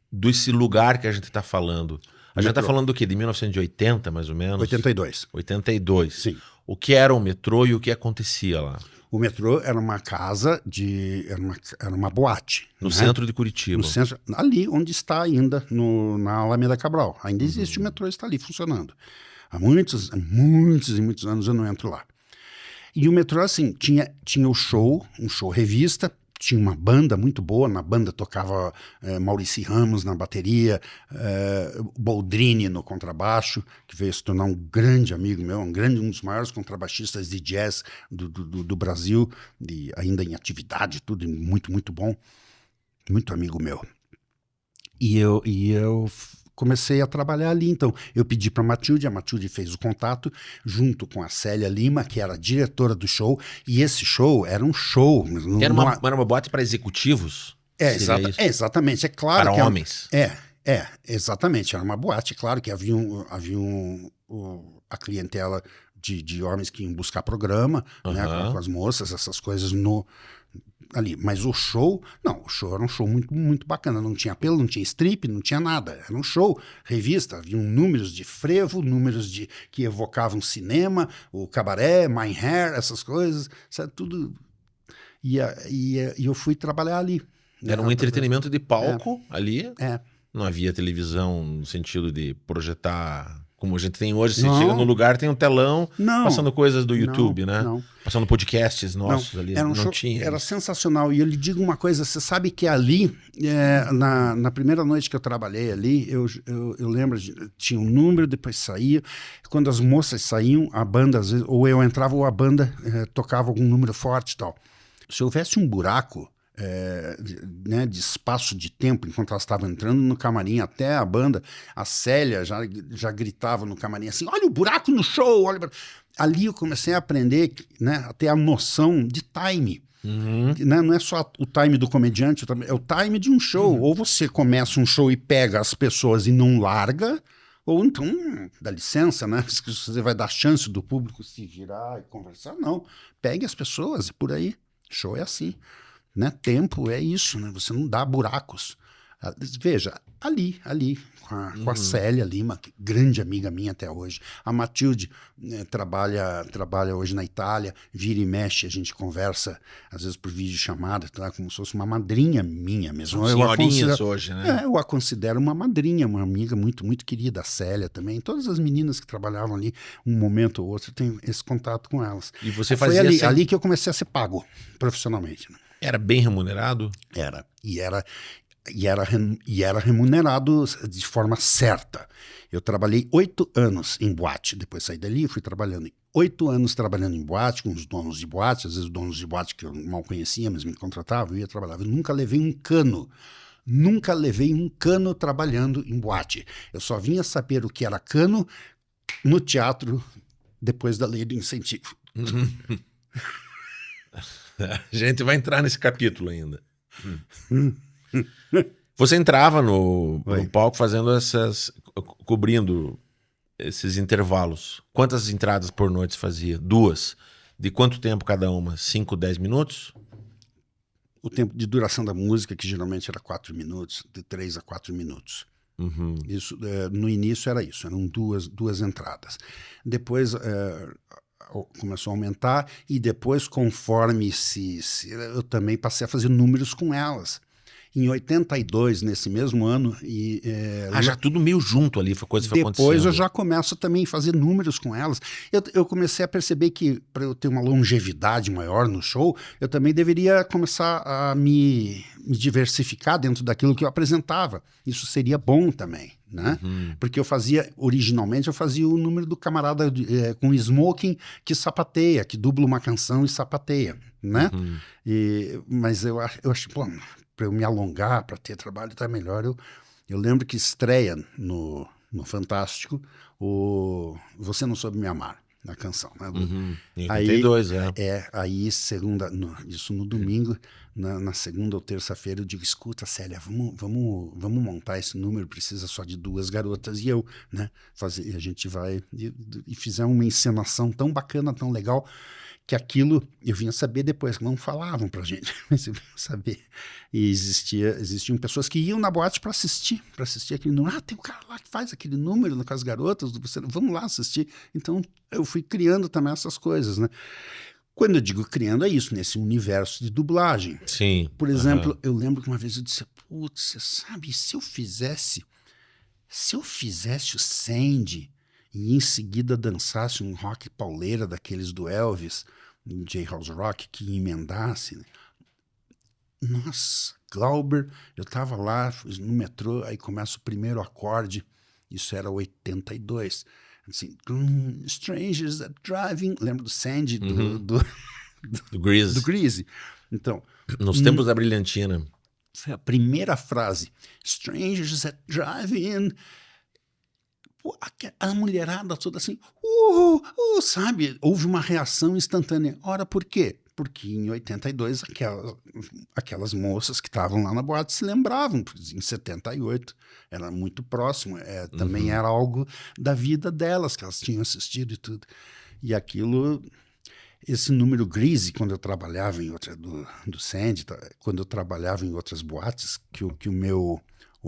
desse lugar que a gente está falando. A gente está falando do quê? De 1980, mais ou menos? 82. 82. Sim. O que era o metrô e o que acontecia lá? O metrô era uma casa era uma boate. No né? centro de Curitiba. No centro, ali onde está ainda, na Alameda Cabral. Ainda existe o metrô, está ali funcionando. Há muitos e muitos anos eu não entro lá. E o metrô, assim, tinha um show revista, tinha uma banda muito boa, na banda tocava Maurici Ramos na bateria, Boldrini no contrabaixo, que veio se tornar um grande amigo meu, um dos maiores contrabaixistas de jazz do Brasil, ainda em atividade, tudo muito, muito bom, muito amigo meu. E eu comecei a trabalhar ali, então eu pedi para a Matilde fez o contato junto com a Célia Lima, que era a diretora do show, e esse show era um show. Era uma boate para executivos? Exatamente, é claro para que homens? Exatamente, era uma boate, claro que havia a clientela de homens que iam buscar programa, né, com as moças, essas coisas ali, mas o show era um show muito, muito bacana, não tinha apelo, não tinha strip, não tinha nada, era um show, revista, havia números de frevo, números que evocavam cinema, o cabaré, Mein Herr, essas coisas, sabe, tudo, e eu fui trabalhar ali. Era um entretenimento de palco ali, É. Não havia televisão no sentido de projetar como a gente tem hoje. Você chega no lugar, tem um telão passando coisas do YouTube, né? Não. Passando podcasts nossos ali. Era um show, tinha. Era sensacional. E eu lhe digo uma coisa, você sabe que ali, na primeira noite que eu trabalhei ali, eu lembro, tinha um número, depois saía. Quando as moças saíam, a banda, às vezes, ou eu entrava ou a banda tocava algum número forte e tal. Se houvesse um buraco, de espaço de tempo, enquanto elas estavam entrando no camarim até a banda, a Célia já gritava no camarim assim, olha o buraco no show, olha. Ali eu comecei a aprender, né, a ter a noção de time. Né? Não é só o time do comediante, é o time de um show. Ou você começa um show e pega as pessoas e não larga, ou então, dá licença, né? Você vai dar chance do público se virar e conversar. Não, pegue as pessoas e por aí. Show é assim. Né? Tempo é isso, né? Você não dá buracos. Veja, ali, com a Célia Lima, que grande amiga minha até hoje. A Matilde trabalha hoje na Itália, vira e mexe, a gente conversa, às vezes por videochamada, tá? Como se fosse uma madrinha minha mesmo. Senhorinhas hoje, né? Eu a considero uma madrinha, uma amiga muito, muito querida, a Célia também. Todas as meninas que trabalhavam ali, um momento ou outro, eu tenho esse contato com elas. E você fazia Foi ali que eu comecei a ser pago profissionalmente, né? Era bem remunerado? Era. E era remunerado de forma certa. Eu trabalhei 8 anos em boate. Depois saí dali e fui trabalhando 8 anos trabalhando em boate, com os donos de boate, às vezes donos de boate que eu mal conhecia, mas me contratavam, eu ia trabalhar. Eu nunca levei um cano. Nunca levei um cano trabalhando em boate. Eu só vinha saber o que era cano no teatro depois da lei do incentivo. A gente vai entrar nesse capítulo ainda. Você entrava no palco fazendo cobrindo esses intervalos. Quantas entradas por noite você fazia? 2. De quanto tempo cada uma? 5, 10 minutos? O tempo de duração da música, que geralmente era 4 minutos, de 3 a 4 minutos. Isso, no início era isso, eram duas entradas. Depois começou a aumentar e depois, conforme eu também passei a fazer números com elas. Em 82, nesse mesmo ano. Já tudo meio junto ali, foi coisa que foi acontecendo. Depois eu já começo também a fazer números com elas. Eu comecei a perceber que, para eu ter uma longevidade maior no show, eu também deveria começar a me diversificar dentro daquilo que eu apresentava. Isso seria bom também, né? Porque originalmente eu fazia o número do camarada com smoking que sapateia, que dubla uma canção e sapateia, né? Mas eu acho, pô, para eu me alongar, para ter trabalho, tá melhor. Eu lembro que estreia no Fantástico o Você Não Soube Me Amar, a canção, né? Em 82, aí isso no domingo, na segunda ou terça-feira eu digo, escuta, Célia, vamos montar esse número, precisa só de 2 garotas e eu, né? E a gente vai e fizemos uma encenação tão bacana, tão legal, que aquilo eu vinha saber depois, que não falavam pra gente, mas eu vinha saber. E existiam pessoas que iam na boate para assistir aquele número. Tem um cara lá que faz aquele número com as garotas, vamos lá assistir. Então eu fui criando também essas coisas, né? Quando eu digo criando, é isso, nesse universo de dublagem. Sim. Por exemplo, eu lembro que uma vez eu disse, putz, você sabe, se eu fizesse o Sandy e em seguida dançasse um rock pauleira daqueles do Elvis, um J-House Rock, que emendasse, né? Nossa, Glauber, eu tava lá no metrô, aí começa o primeiro acorde, isso era 82, assim, Strangers are Driving, lembra do Sandy, do Grease. do Grease. Então, nos tempos da brilhantina. Foi a primeira frase, Strangers are Driving. Pô, a mulherada toda assim, sabe? Houve uma reação instantânea. Ora, por quê? Porque em 82 aquelas moças que estavam lá na boate se lembravam, em 78 era muito próximo, também era algo da vida delas, que elas tinham assistido e tudo. E aquilo, esse número Grease, quando eu trabalhava em outra, do Sandy, quando eu trabalhava em outras boates, que o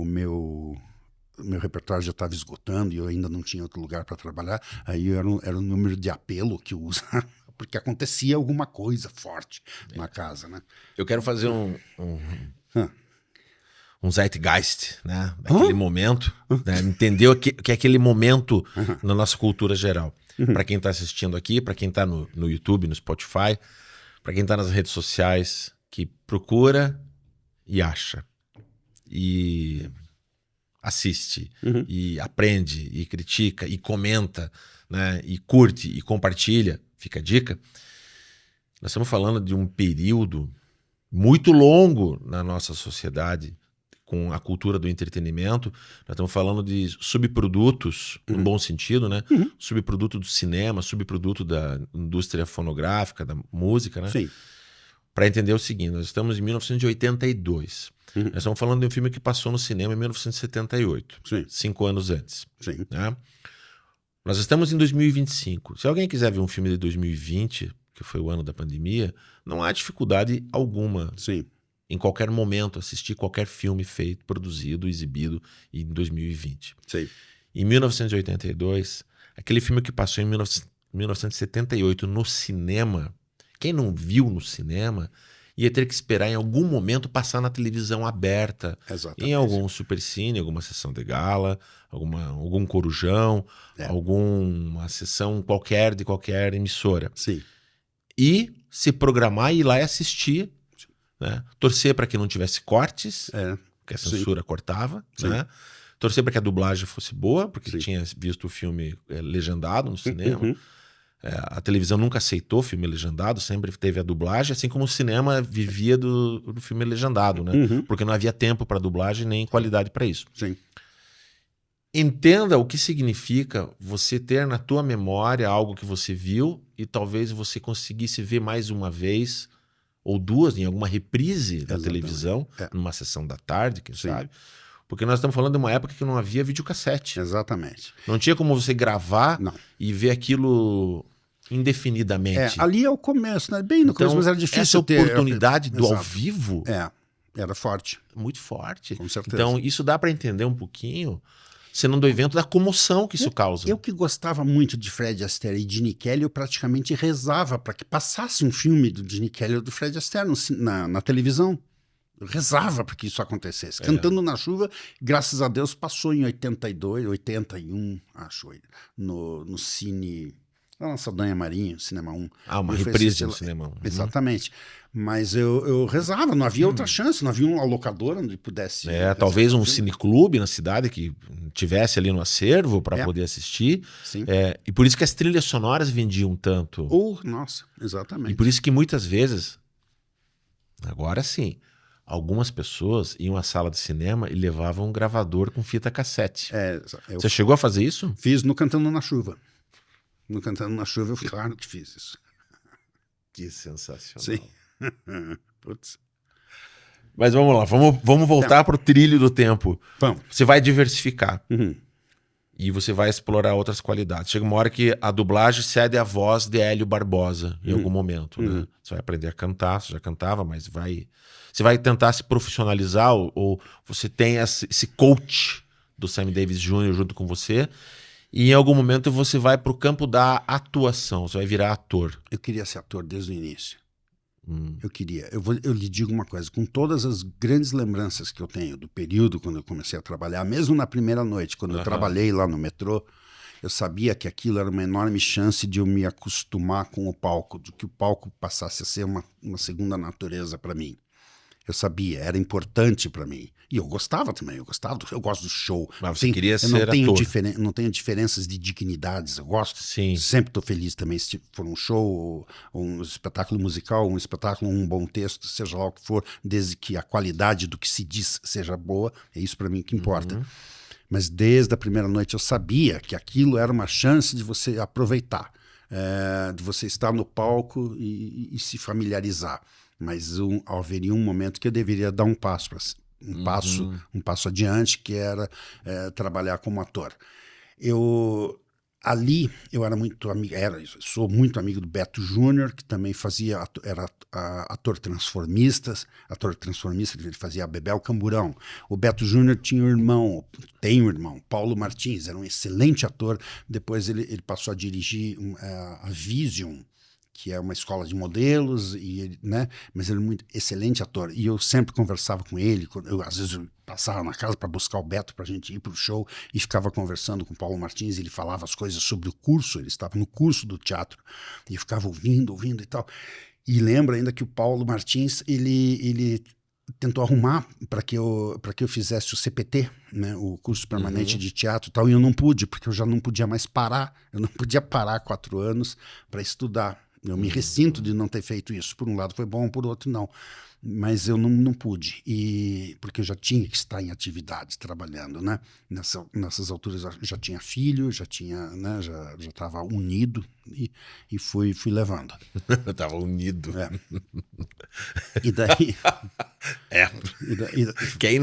meu repertório já estava esgotando e eu ainda não tinha outro lugar para trabalhar, aí era um número de apelo que eu usava, porque acontecia alguma coisa forte na casa, né? Eu quero fazer um zeitgeist, né? Daquele momento, né? Entender o que é aquele momento na nossa cultura geral. Para quem está assistindo aqui, para quem está no YouTube, no Spotify, para quem está nas redes sociais, que procura e acha. E assiste, e aprende, e critica, e comenta, né? E curte, e compartilha. Fica a dica. Nós estamos falando de um período muito longo na nossa sociedade, com a cultura do entretenimento. Nós estamos falando de subprodutos, no bom sentido, né? Subproduto do cinema, subproduto da indústria fonográfica, da música, né? Sim. Para entender o seguinte, nós estamos em 1982. Nós estamos falando de um filme que passou no cinema em 1978. Sim. 5 anos antes. Sim. Né? Nós estamos em 2025. Se alguém quiser ver um filme de 2020, que foi o ano da pandemia, não há dificuldade alguma. Sim. Em qualquer momento, assistir qualquer filme feito, produzido, exibido em 2020. Sim. Em 1982, aquele filme que passou em 1978 no cinema, quem não viu no cinema ia ter que esperar em algum momento passar na televisão aberta. Exatamente. Em algum supercine, alguma sessão de gala, algum corujão, alguma sessão qualquer de qualquer emissora. Sim. E se programar e ir lá e assistir, né? Torcer para que não tivesse cortes, que a censura cortava, né? Torcer para que a dublagem fosse boa, porque tinha visto o filme legendado no cinema. A televisão nunca aceitou filme legendado, sempre teve a dublagem, assim como o cinema vivia do filme legendado, né? Porque não havia tempo para dublagem nem qualidade para isso. Sim. Entenda o que significa você ter na tua memória algo que você viu e talvez você conseguisse ver mais uma vez ou duas em alguma reprise da televisão, numa sessão da tarde, quem sabe. Porque nós estamos falando de uma época que não havia videocassete. Exatamente. Não tinha como você gravar e ver aquilo indefinidamente. Ali é o começo, né? Bem no começo, mas era difícil essa oportunidade do ao vivo... era forte. Muito forte. Com certeza. Então, isso dá para entender um pouquinho, sendo do evento, da comoção que isso causa. Eu que gostava muito de Fred Astaire e Gene Kelly, eu praticamente rezava para que passasse um filme do Gene Kelly ou do Fred Astaire na televisão. rezava para que isso acontecesse. Cantando na Chuva, graças a Deus, passou em 82, 81, acho, no Cine... Na nossa Danha Marinho, Cinema 1. Uma reprise no Cinema 1. Exatamente. Mas eu rezava, não havia outra chance, não havia uma locadora onde pudesse... Talvez um cineclube na cidade que tivesse ali no acervo para poder assistir. Sim. E por isso que as trilhas sonoras vendiam tanto. Nossa, exatamente. E por isso que muitas vezes, agora sim, algumas pessoas iam à sala de cinema e levavam um gravador com fita cassete. Você chegou a fazer isso? Fiz no Cantando na Chuva. No Cantando na Chuva, eu claro que fiz isso. Que sensacional. Sim. Putz. Mas vamos lá, vamos voltar para o trilho do tempo. Vamos. Você vai diversificar. Uhum. E você vai explorar outras qualidades. Chega uma hora que a dublagem cede a voz de Hélio Barbosa em algum momento. Né? Você vai aprender a cantar, você já cantava, mas você vai tentar se profissionalizar ou você tem esse coach do Sammy Davis Jr. junto com você. E em algum momento você vai para o campo da atuação, você vai virar ator. Eu queria ser ator desde o início. Eu queria. Eu lhe digo uma coisa, com todas as grandes lembranças que eu tenho do período quando eu comecei a trabalhar, mesmo na primeira noite, quando eu trabalhei lá no metrô, eu sabia que aquilo era uma enorme chance de eu me acostumar com o palco, de que o palco passasse a ser uma segunda natureza para mim. Eu sabia, era importante para mim. E eu gostava também, eu gosto do show. Mas você queria ser ator. Não tenho diferenças de dignidades, eu gosto. Sim. Sempre estou feliz também se for um show, um espetáculo musical, um espetáculo, um bom texto, seja lá o que for, desde que a qualidade do que se diz seja boa, é isso para mim que importa. Mas desde a primeira noite eu sabia que aquilo era uma chance de você aproveitar, de você estar no palco e se familiarizar. Mas haveria um momento que eu deveria dar um passo um passo adiante, que era trabalhar como ator. Ali eu era muito amigo, sou muito amigo do Beto Júnior, que também era ator transformista, ele fazia a Bebel Camburão. O Beto Júnior tem um irmão, Paulo Martins, era um excelente ator. Depois ele passou a dirigir a Vision, que é uma escola de modelos, mas ele é muito excelente ator. E eu sempre conversava com ele, às vezes eu passava na casa para buscar o Beto para a gente ir para o show e ficava conversando com o Paulo Martins, ele falava as coisas sobre o curso, ele estava no curso do teatro, e eu ficava ouvindo e tal. E lembro ainda que o Paulo Martins, ele tentou arrumar para que eu fizesse o CPT, né, o curso permanente de teatro e tal, e eu não pude, porque eu já não podia mais parar, eu não podia parar 4 anos para estudar. Eu me ressinto de não ter feito isso. Por um lado foi bom, por outro não. Mas eu não pude, porque eu já tinha que estar em atividade, trabalhando, né? Nessas alturas eu já tinha filho, já tinha, né? Já estava unido e fui levando. Estava unido. E daí... Quem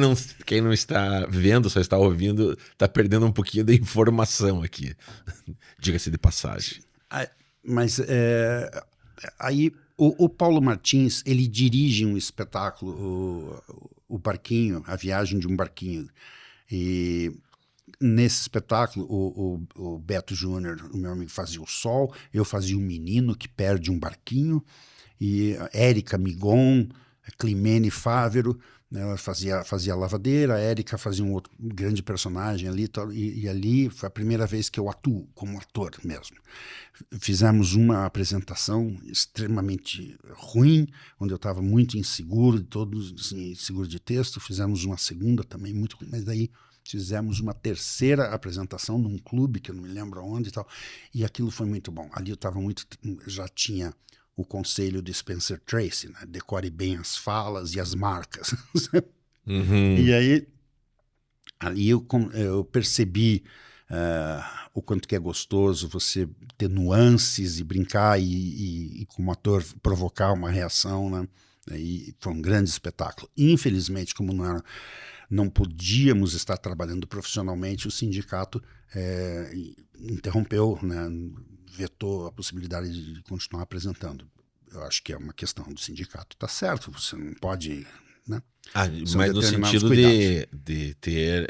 não está vendo, só está ouvindo, está perdendo um pouquinho da informação aqui. Diga-se de passagem. Mas aí o Paulo Martins, ele dirige um espetáculo, o Barquinho, a Viagem de um Barquinho. E nesse espetáculo, o Beto Júnior, o meu amigo, fazia o Sol, eu fazia um menino que perde um barquinho, e a Érica Migon, a Climene Fávero, ela fazia a lavadeira, a Érica fazia um outro grande personagem ali, e ali foi a primeira vez que eu atuo como ator mesmo. Fizemos uma apresentação extremamente ruim, onde eu estava muito inseguro, inseguro de texto. Fizemos uma segunda também muito ruim, mas daí fizemos uma terceira apresentação num clube, que eu não me lembro onde e tal, e aquilo foi muito bom. Ali eu estava já tinha o conselho de Spencer Tracy, né? Decore bem as falas e as marcas. E aí, ali eu percebi o quanto que é gostoso você ter nuances e brincar e como ator provocar uma reação, né? E foi um grande espetáculo. Infelizmente, como não podíamos estar trabalhando profissionalmente, o sindicato interrompeu, né? Vetou a possibilidade de continuar apresentando. Eu acho que é uma questão do sindicato. Tá certo, você não pode... Né? Mas no sentido de ter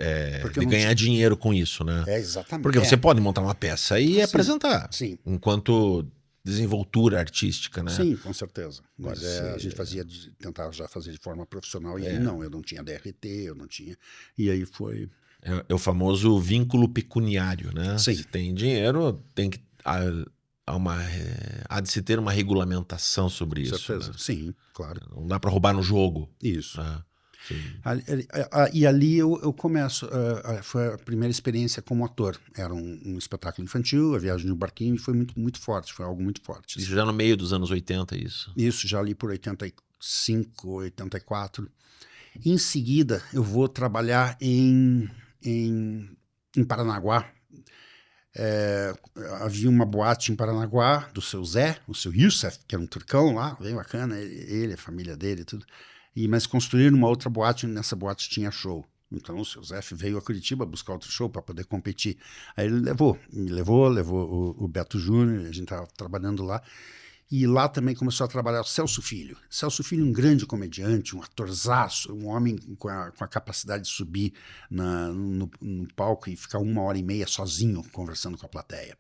de ganhar dinheiro com isso, né? Exatamente. Porque você pode montar uma peça e apresentar. Sim. Enquanto desenvoltura artística, né? Sim, com certeza. Mas Agora, a gente tentava já fazer de forma profissional, e aí não, eu não tinha DRT, eu não tinha. E aí foi. É o famoso vínculo pecuniário, né? Sim. Se tem dinheiro, tem que. Há de se ter uma regulamentação sobre Com isso. certeza. Né? Sim, claro. Não dá para roubar no jogo. Isso. Sim. E ali eu começo. Foi a primeira experiência como ator. Era um espetáculo infantil, a viagem no barquinho, e foi muito, muito forte. Foi algo muito forte. Isso já no meio dos anos 80, isso? Isso, já ali por 85, 84. Em seguida, eu vou trabalhar em Paranaguá. Havia uma boate em Paranaguá do seu Zé, o seu Youssef, que era um turcão lá, bem bacana, ele, a família dele e tudo. Mas construíram uma outra boate, e nessa boate tinha show. Então o seu Zé veio a Curitiba buscar outro show para poder competir. Aí ele me levou o Beto Júnior, a gente estava trabalhando lá. E lá também começou a trabalhar o Celso Filho. Celso Filho, um grande comediante, um atorzaço, um homem com a capacidade de subir no palco e ficar 1h30 sozinho conversando com a plateia.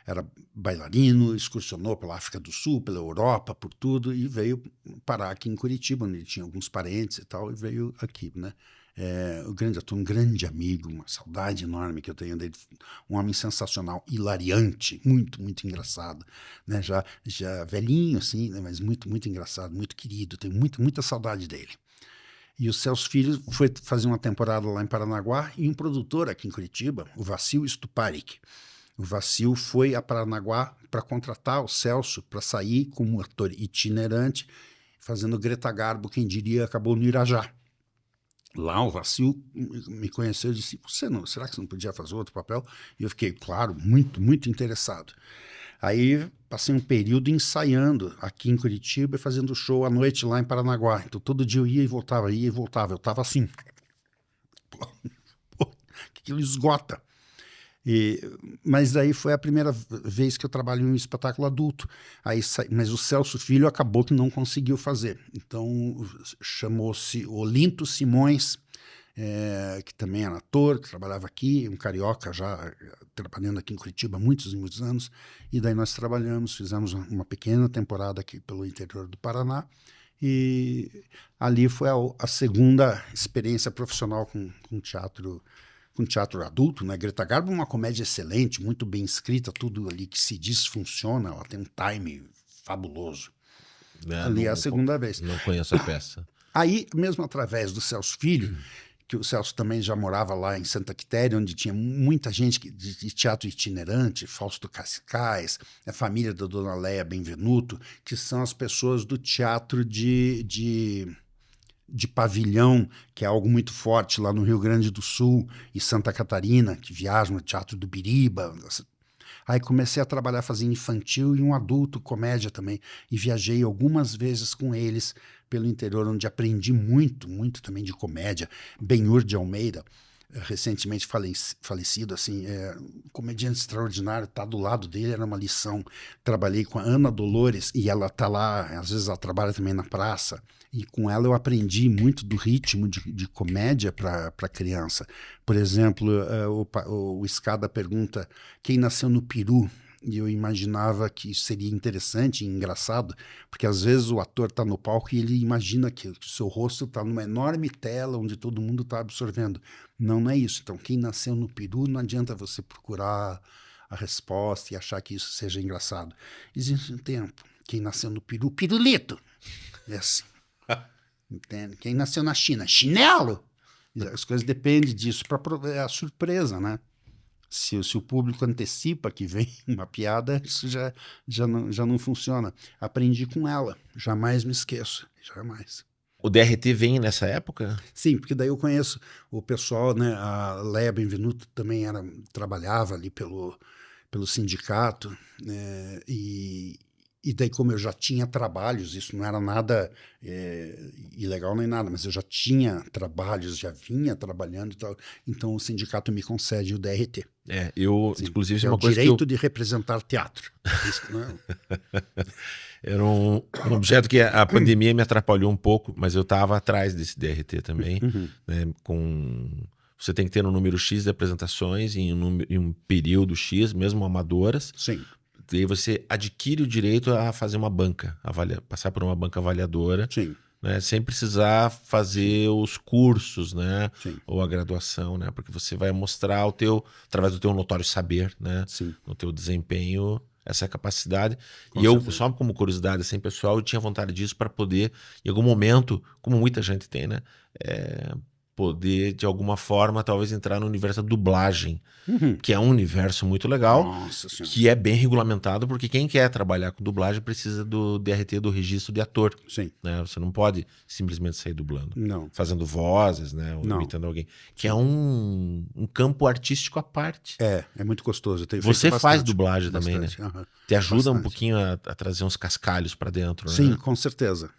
Era bailarino, excursionou pela África do Sul, pela Europa, por tudo, e veio parar aqui em Curitiba, onde ele tinha alguns parentes e tal, e veio aqui, né? O grande ator, um grande amigo, uma saudade enorme que eu tenho dele, um homem sensacional, hilariante, muito, muito engraçado, né? Já velhinho, assim, né? Mas muito, muito engraçado, muito querido, tenho muita saudade dele. E o Celso Filho foi fazer uma temporada lá em Paranaguá, e um produtor aqui em Curitiba, o Vassil Stuparik. O Vassil foi a Paranaguá para contratar o Celso para sair como ator itinerante, fazendo Greta Garbo, quem diria, acabou no Irajá. Lá o Vassil me conheceu e disse, será que você não podia fazer outro papel? E eu fiquei, claro, muito, muito interessado. Aí passei um período ensaiando aqui em Curitiba e fazendo show à noite lá em Paranaguá. Então todo dia eu ia e voltava. Eu estava assim. Aquilo esgota. Mas daí foi a primeira vez que eu trabalho em um espetáculo adulto. Mas o Celso Filho acabou que não conseguiu fazer. Então chamou-se Olinto Simões, que também era ator, que trabalhava aqui, um carioca já trabalhando aqui em Curitiba há muitos e muitos anos. E daí nós fizemos uma pequena temporada aqui pelo interior do Paraná. E ali foi a segunda experiência profissional com teatro adulto, né? Greta Garbo é uma comédia excelente, muito bem escrita, tudo ali que se diz funciona, ela tem um time fabuloso. Ali é a segunda vez. Não conheço a peça. Aí, mesmo através do Celso Filho, que o Celso também já morava lá em Santa Quitéria, onde tinha muita gente de teatro itinerante, Fausto Cascais, a família da Dona Leia Benvenuto, que são as pessoas do teatro de pavilhão, que é algo muito forte lá no Rio Grande do Sul e Santa Catarina, que viajam no Teatro do Biriba. Aí comecei a trabalhar fazendo infantil e um adulto, comédia também, e viajei algumas vezes com eles pelo interior, onde aprendi muito, muito também de comédia. Benhur de Almeida, recentemente falecido, assim, um comediante extraordinário, tá do lado dele, era uma lição. Trabalhei com a Ana Dolores, e ela tá lá, às vezes ela trabalha também na praça, e com ela eu aprendi muito do ritmo de comédia para criança. Por exemplo, o Escada pergunta quem nasceu no Peru, e eu imaginava que isso seria interessante e engraçado, porque às vezes o ator está no palco e ele imagina que o seu rosto está numa enorme tela onde todo mundo está absorvendo. Não é isso. Então, quem nasceu no Peru, não adianta você procurar a resposta e achar que isso seja engraçado. Existe um tempo. Quem nasceu no Peru, pirulito. É assim. Entende? Quem nasceu na China, chinelo. As coisas dependem disso. É a surpresa, né? Se o público antecipa que vem uma piada, isso já não funciona. Aprendi com ela, jamais me esqueço, jamais. O DRT vem nessa época? Sim, porque daí eu conheço o pessoal, né? A Leia Benvenuto também trabalhava ali pelo sindicato, né? E daí, como eu já tinha trabalhos, isso não era nada ilegal nem nada, mas eu já tinha trabalhos, já vinha trabalhando e tal, então o sindicato me concede o DRT. Sim, inclusive, isso é uma coisa direito de representar teatro. Isso, né? Era um objeto que a pandemia me atrapalhou um pouco, mas eu estava atrás desse DRT também, né, você tem que ter um número X de apresentações em um período X, mesmo amadoras. Sim. E aí você adquire o direito a fazer uma banca, passar por uma banca avaliadora, Sim, né? Sem precisar fazer os cursos, né? sim, Ou a graduação, né? Porque você vai mostrar através do teu notório saber, né? sim. No teu desempenho, essa capacidade. Com E eu, certeza. só como curiosidade, assim, pessoal, eu tinha vontade disso para poder, em algum momento, como muita gente tem, né? Poder, de alguma forma, talvez entrar no universo da dublagem, Uhum. que é um universo muito legal, Nossa Senhora. que é bem regulamentado, porque quem quer trabalhar com dublagem precisa do DRT, do registro de ator, Sim, né? Você não pode simplesmente sair dublando, não, fazendo vozes, né? Ou não. imitando alguém, que é um campo artístico à parte. É muito gostoso. Eu tenho Você feito faz bastante, dublagem também, né? bastante. Aham. Te ajuda um Bastante. pouquinho a trazer uns cascalhos para dentro, Sim, né? com certeza.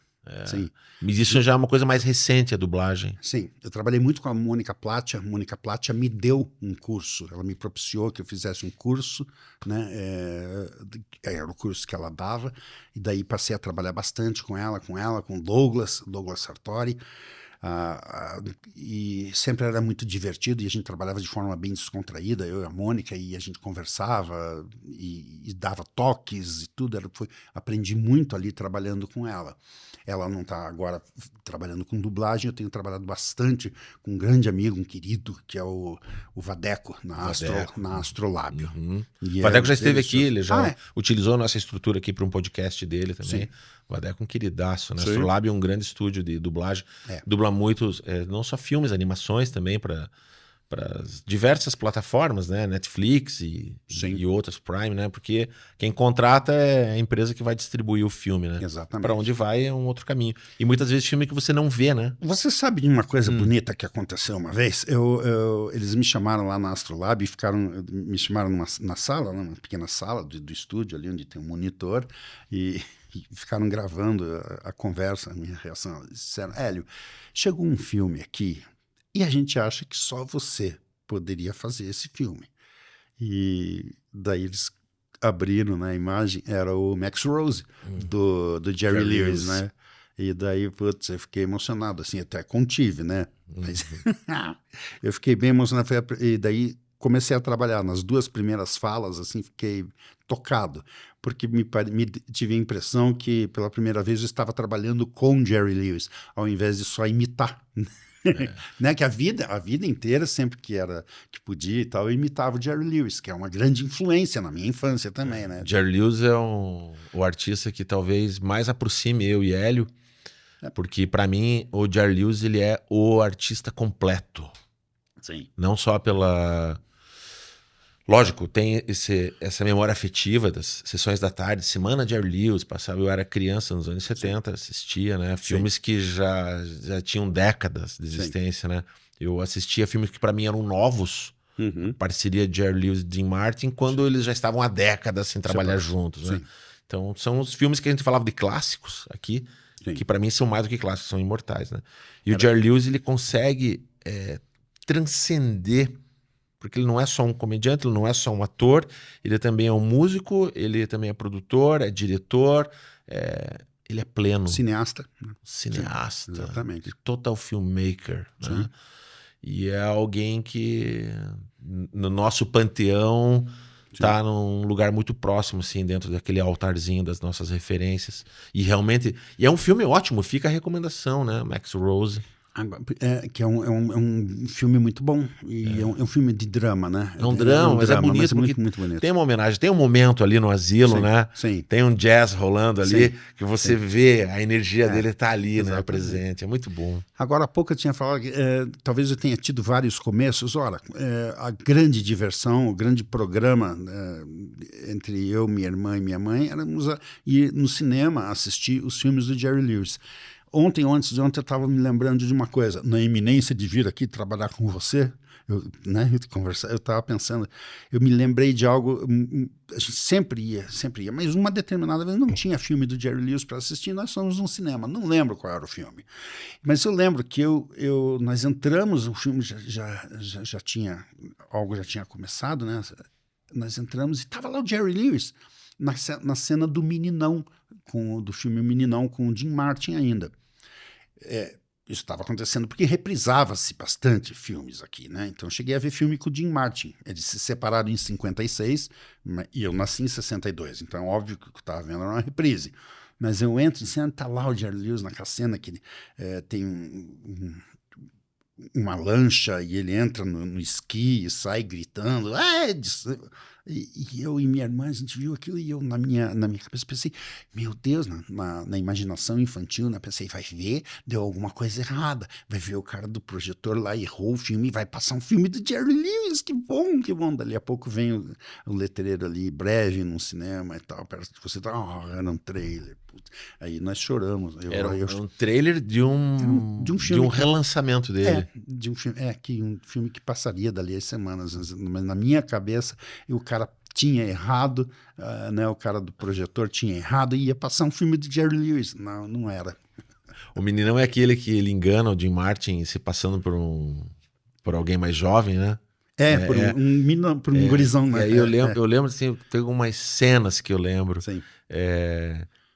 Sim. Mas isso já é uma coisa mais recente, a dublagem. Sim, eu trabalhei muito com a Mônica Platia. A Mônica Platia me deu um curso, ela me propiciou que eu fizesse um curso, né? Era o curso que ela dava, e daí passei a trabalhar bastante com ela, com Douglas Sartori. E sempre era muito divertido e a gente trabalhava de forma bem descontraída, eu e a Mônica, e a gente conversava e dava toques e tudo. Aprendi muito ali trabalhando com ela. Ela não está agora trabalhando com dublagem, eu tenho trabalhado bastante com um grande amigo, um querido, que é o Vadeco, na Astrolábio. Uhum. E O Vadeco já esteve delicioso. aqui, ele já é? utilizou a nossa estrutura aqui para um podcast dele também. Sim. O Vadeco é um queridaço, né? Sim. Astrolab é um grande estúdio de dublagem. Dubla muitos, não só filmes, animações também para diversas plataformas, né? Netflix e outras, Prime, né? Porque quem contrata é a empresa que vai distribuir o filme, né? Exatamente. Para onde vai é um outro caminho. E muitas vezes filme que você não vê, né? Você sabe de uma coisa bonita que aconteceu uma vez? Eles me chamaram lá na Astrolab e me chamaram na sala, numa pequena sala do estúdio, ali onde tem um monitor, e ficaram gravando a conversa, a minha reação. Eles disseram: Hélio, chegou um filme aqui e a gente acha que só você poderia fazer esse filme. E daí eles abriram na imagem, era o Max Rose, do Jerry Lewis, né? E daí, putz, eu fiquei emocionado, assim, até contive, né? Mas eu fiquei bem emocionado, e daí comecei a trabalhar nas duas primeiras falas, assim, fiquei tocado, porque tive a impressão que pela primeira vez eu estava trabalhando com Jerry Lewis, ao invés de só imitar. Né? Que a vida inteira, sempre que podia e tal, eu imitava o Jerry Lewis, que é uma grande influência na minha infância também, né? Jerry Lewis é o artista que talvez mais aproxime eu e Hélio, porque para mim o Jerry Lewis ele é o artista completo. Sim. Não só pela... Lógico, tem essa memória afetiva das sessões da tarde, Semana de Jerry Lewis, passava, eu era criança nos anos 70, assistia, né? Filmes que já tinham décadas de existência, né? Eu assistia filmes que para mim eram novos, parceria de Jerry Lewis e Dean Martin, quando eles já estavam há décadas sem trabalhar juntos, né? Então são os filmes que a gente falava de clássicos aqui, que para mim são mais do que clássicos, são imortais, né? E o Jerry Lewis, ele consegue transcender, porque ele não é só um comediante, ele não é só um ator, ele também é um músico, ele também é produtor, é diretor, ele é pleno. Cineasta. Cineasta. Sim, exatamente. Total filmmaker. Né? E é alguém que, no nosso panteão, está num lugar muito próximo, assim, dentro daquele altarzinho das nossas referências. E realmente... E é um filme ótimo, fica a recomendação, né? Max Rose. Que é um filme muito bom. E é um filme de drama, né? É um drama, mas é bonito, mas porque muito bonito. Tem uma homenagem, tem um momento ali no asilo, né? Sim. Tem um jazz rolando ali, que você vê, a energia dele tá ali, né? Presente. É muito bom. Agora há pouco eu tinha falado que talvez eu tenha tido vários começos. Ora, a grande diversão, o grande programa entre eu, minha irmã e minha mãe, éramos ir no cinema assistir os filmes do Jerry Lewis. Antes de ontem, eu estava me lembrando de uma coisa. Na iminência de vir aqui trabalhar com você, eu estava pensando, eu me lembrei de algo, a gente sempre ia, mas uma determinada vez não tinha filme do Jerry Lewis para assistir, nós fomos num cinema, não lembro qual era o filme. Mas eu lembro que nós entramos, o filme já tinha, algo já tinha começado, né? Nós entramos e estava lá o Jerry Lewis, na cena do Meninão, do filme Meninão, com o Dean Martin ainda. isso estava acontecendo porque reprisava-se bastante filmes aqui, né? Então eu cheguei a ver filme com o Jim Martin. Eles se separaram em 56 e eu nasci em 62. Então é óbvio que o que eu estava vendo era uma reprise. Mas eu entro e assim, tá lá o Jerry Lewis naquela cena que tem uma lancha e ele entra no esqui e sai gritando. E eu e minha irmã, a gente viu aquilo e eu, na minha cabeça, pensei, meu Deus, na imaginação infantil, né? Pensei, vai ver, deu alguma coisa errada. Vai ver o cara do projetor lá, errou o filme, vai passar um filme do Jerry Lewis, que bom, que bom. Dali a pouco vem o letreiro ali, breve, num cinema e tal. Você tá, era um trailer. Putz. Aí nós choramos. Era um trailer de um filme, relançamento dele. De um filme, um filme que passaria dali as semanas. Mas na minha cabeça, o cara tinha errado, né? O cara do projetor tinha errado e ia passar um filme de Jerry Lewis. Não, não era. O Meninão é aquele que ele engana o Jim Martin se passando por alguém mais jovem, né? Por um gurizão, né? E aí eu lembro assim, tem algumas cenas que eu lembro. Sim.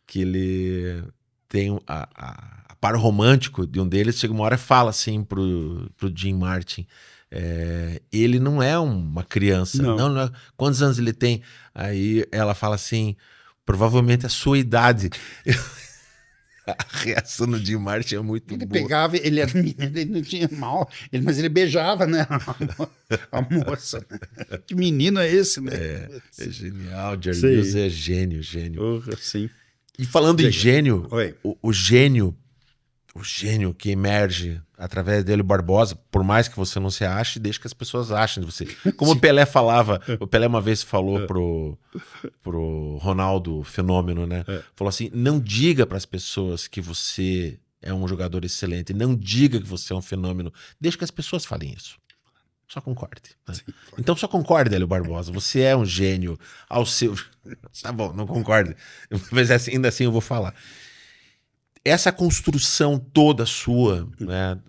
Que ele tem a par romântico de um deles, chega uma hora e fala assim pro Jim Martin, ele não é uma criança, não é, quantos anos ele tem? Aí ela fala assim, provavelmente a sua idade. A reação do Jim Martin é muito boa. Ele pegava, ele era menino, ele não tinha mal, mas ele beijava, né? A moça. Né? Que menino é esse, né? É genial, Jerry Lewis é gênio. Sim. E falando em gênio, o gênio que emerge através dele, Barbosa, por mais que você não se ache, deixa que as pessoas achem de você. Como o Pelé falava, o Pelé uma vez falou pro Ronaldo Fenômeno, né? Falou assim, não diga para as pessoas que você é um jogador excelente, não diga que você é um fenômeno, deixa que as pessoas falem isso. Só concorde. Né? Sim, claro. Então só concorde, Hélio Barbosa. Você é um gênio ao seu... Tá bom, não concorde. Mas ainda assim eu vou falar. Essa construção toda sua, né,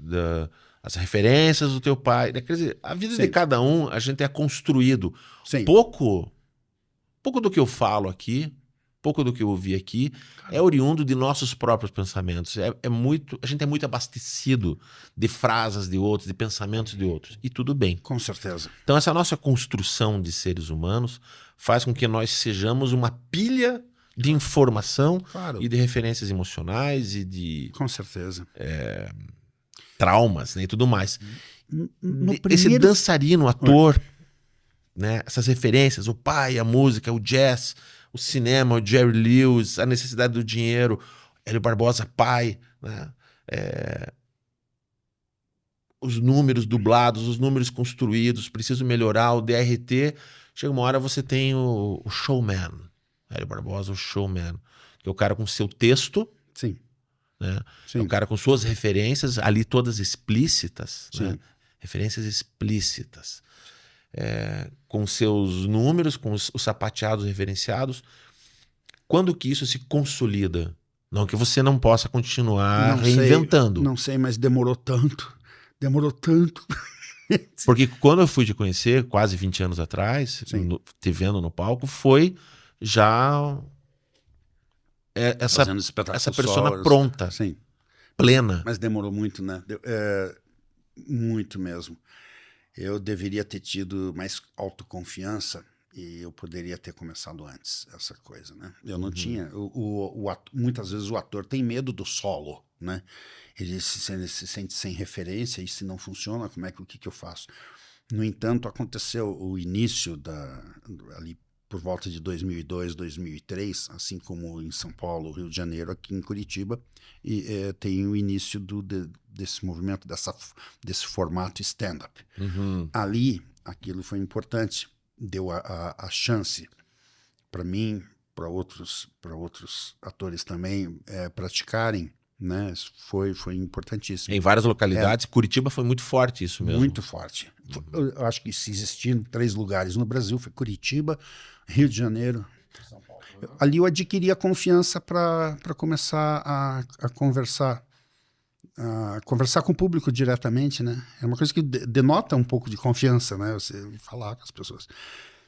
as referências do teu pai, né, quer dizer, a vida de cada um, a gente é construído. Sim. Pouco do que eu falo aqui, pouco do que eu ouvi aqui, é oriundo de nossos próprios pensamentos. A gente é muito abastecido de frases de outros, de pensamentos de outros. E tudo bem. Com certeza. Então essa nossa construção de seres humanos faz com que nós sejamos uma pilha de informação e de referências emocionais e de... Com certeza. Traumas, né, e tudo mais. Esse dançarino, ator, né, essas referências, o pai, a música, o jazz, o cinema, o Jerry Lewis, a necessidade do dinheiro, Hélio Barbosa, pai, né, os números dublados, os números construídos, preciso melhorar o DRT. Chega uma hora você tem o showman. Hélio Barbosa, o showman, que é o cara com seu texto, né? É o cara com suas referências, ali todas explícitas, né? Referências explícitas, com seus números, com os sapateados referenciados. Quando que isso se consolida? Não que você não possa continuar reinventando. Não sei, mas demorou tanto. Porque quando eu fui te conhecer, quase 20 anos atrás, te vendo no palco, foi já essa persona pronta, plena. Mas demorou muito, né? Muito mesmo. Eu deveria ter tido mais autoconfiança e eu poderia ter começado antes essa coisa, né? Eu não tinha... muitas vezes o ator tem medo do solo, né? Ele se sente sem referência e se não funciona, o que eu faço? No entanto, aconteceu o início ali por volta de 2002, 2003, assim como em São Paulo, Rio de Janeiro, aqui em Curitiba, e tem o início desse movimento, desse formato stand-up. Ali, aquilo foi importante, deu a chance para mim, para outros atores também praticarem, né? Foi importantíssimo. Em várias localidades, Curitiba foi muito forte isso mesmo. Muito forte. Eu acho que se existiram 3 lugares no Brasil, foi Curitiba, Rio de Janeiro, São Paulo. Ali eu adquiri a confiança para começar a conversar. Conversar com o público diretamente, né? É uma coisa que denota um pouco de confiança, né? Você falar com as pessoas.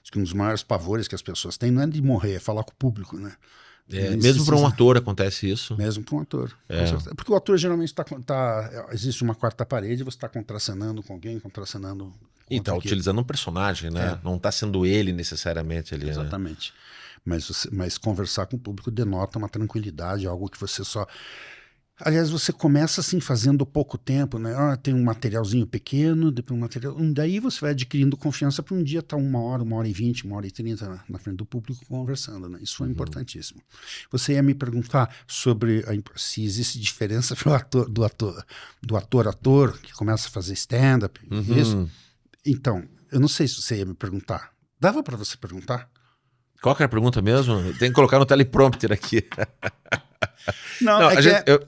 Acho que um dos maiores pavores que as pessoas têm não é de morrer, é falar com o público, né? Mesmo para um ator acontece isso? Mesmo para um ator. Porque o ator geralmente existe uma quarta parede, você está contracenando com alguém, contracenando E está utilizando um personagem, né? Não está sendo ele necessariamente ali. Exatamente. Né? Mas conversar com o público denota uma tranquilidade, algo que você só... Aliás, você começa assim fazendo pouco tempo, né? Tem um materialzinho pequeno, depois um material... Daí você vai adquirindo confiança para um dia estar 1h20, 1h30 na frente do público conversando, né? Isso foi importantíssimo. Você ia me perguntar sobre se existe diferença do ator que começa a fazer stand-up, isso? Então, eu não sei se você ia me perguntar. Dava para você perguntar? Qual que era a pergunta mesmo? Tem que colocar no teleprompter aqui. Não,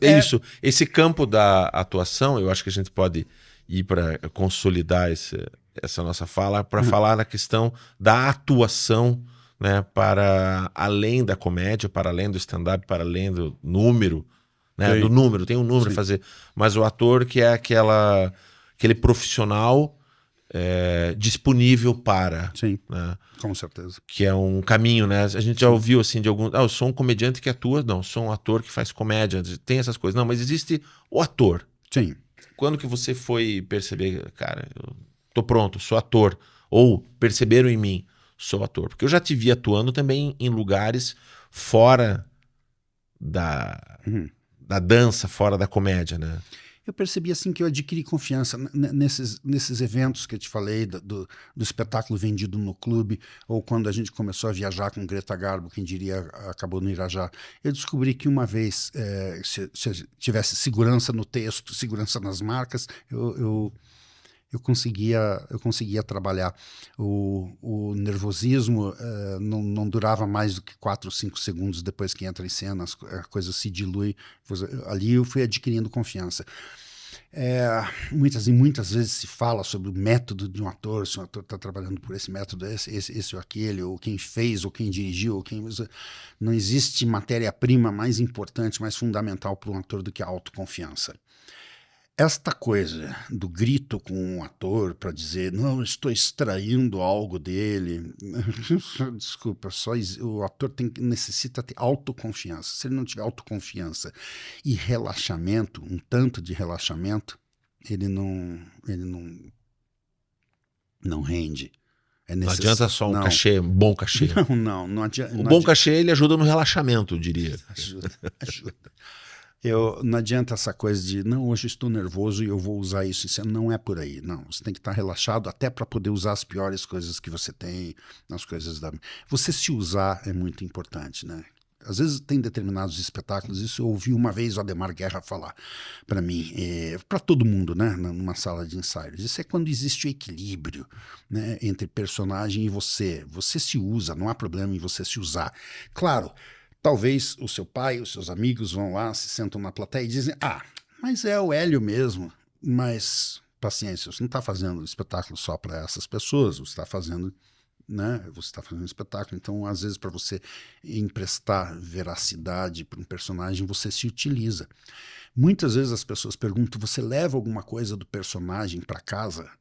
isso. Esse campo da atuação, eu acho que a gente pode ir para consolidar essa nossa fala, para falar na questão da atuação, né, para além da comédia, para além do stand-up, para além do número, né, do número, tem um número a fazer, mas o ator que é aquele profissional disponível para. Sim, né? Com certeza. Que é um caminho, né? A gente já ouviu assim de alguns... eu sou um comediante que atua. Não, sou um ator que faz comédia. Tem essas coisas. Não, mas existe o ator. Sim. Quando que você foi perceber, cara, eu tô pronto, sou ator. Ou perceberam em mim, sou ator. Porque eu já te vi atuando também em lugares fora da dança, fora da comédia, né? Eu percebi assim que eu adquiri confiança nesses eventos que eu te falei, do espetáculo vendido no clube, ou quando a gente começou a viajar com Greta Garbo, quem diria, acabou no Irajá. Eu descobri que uma vez, se eu tivesse segurança no texto, segurança nas marcas, eu conseguia trabalhar. O nervosismo não durava mais do que 4 ou 5 segundos depois que entra em cena, a coisa se dilui. Ali eu fui adquirindo confiança. Muitas vezes se fala sobre o método de um ator, se um ator está trabalhando por esse método, esse ou aquele, ou quem fez, ou quem dirigiu, ou quem... Não existe matéria-prima mais importante, mais fundamental para um ator do que a autoconfiança. Esta coisa do grito com um ator para dizer, não, eu estou extraindo algo dele, desculpa, o ator necessita ter autoconfiança. Se ele não tiver autoconfiança e relaxamento, um tanto de relaxamento, ele não rende. Não adianta só um cachê, um bom cachê. Não adianta. O bom cachê, ele ajuda no relaxamento, eu diria. Ajuda. Não adianta essa coisa de, não, hoje estou nervoso e eu vou usar isso. Isso não é por aí, não. Você tem que estar relaxado até para poder usar as piores coisas que você tem, as coisas da... Você se usar é muito importante, né? Às vezes tem determinados espetáculos, isso eu ouvi uma vez o Ademar Guerra falar para mim, para todo mundo, né, numa sala de ensaios. Isso é quando existe o equilíbrio, né, entre personagem e você. Você se usa, não há problema em você se usar. Claro, talvez o seu pai, os seus amigos vão lá, se sentam na plateia e dizem, mas é o Hélio mesmo. Mas, paciência, você não está fazendo espetáculo só para essas pessoas, você está fazendo... Né? Você está fazendo um espetáculo, então às vezes para você emprestar veracidade para um personagem você se utiliza. Muitas vezes as pessoas perguntam, você leva alguma coisa do personagem para casa?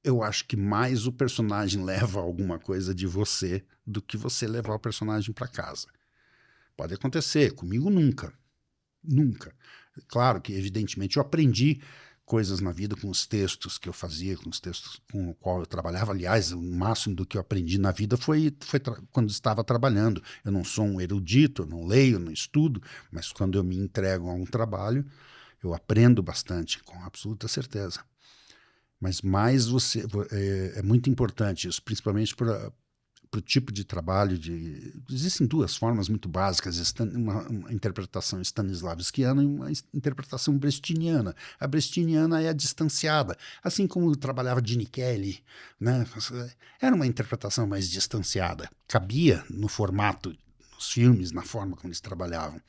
Eu acho que mais o personagem leva alguma coisa de você do que você levar o personagem para casa. Pode acontecer, comigo nunca. Claro que evidentemente eu aprendi coisas na vida com os textos que eu fazia, com os textos com o qual eu trabalhava. Aliás, o máximo do que eu aprendi na vida foi quando estava trabalhando. Eu não sou um erudito, eu não leio, não estudo, mas quando eu me entrego a um trabalho, eu aprendo bastante, com absoluta certeza. Mas mais é muito importante isso, principalmente para o tipo de trabalho. Existem duas formas muito básicas, uma interpretação stanislavskiana e uma interpretação brechtiana. A brechtiana é a distanciada, assim como trabalhava Gene Kelly, né? Era uma interpretação mais distanciada, cabia no formato, nos filmes, na forma como eles trabalhavam.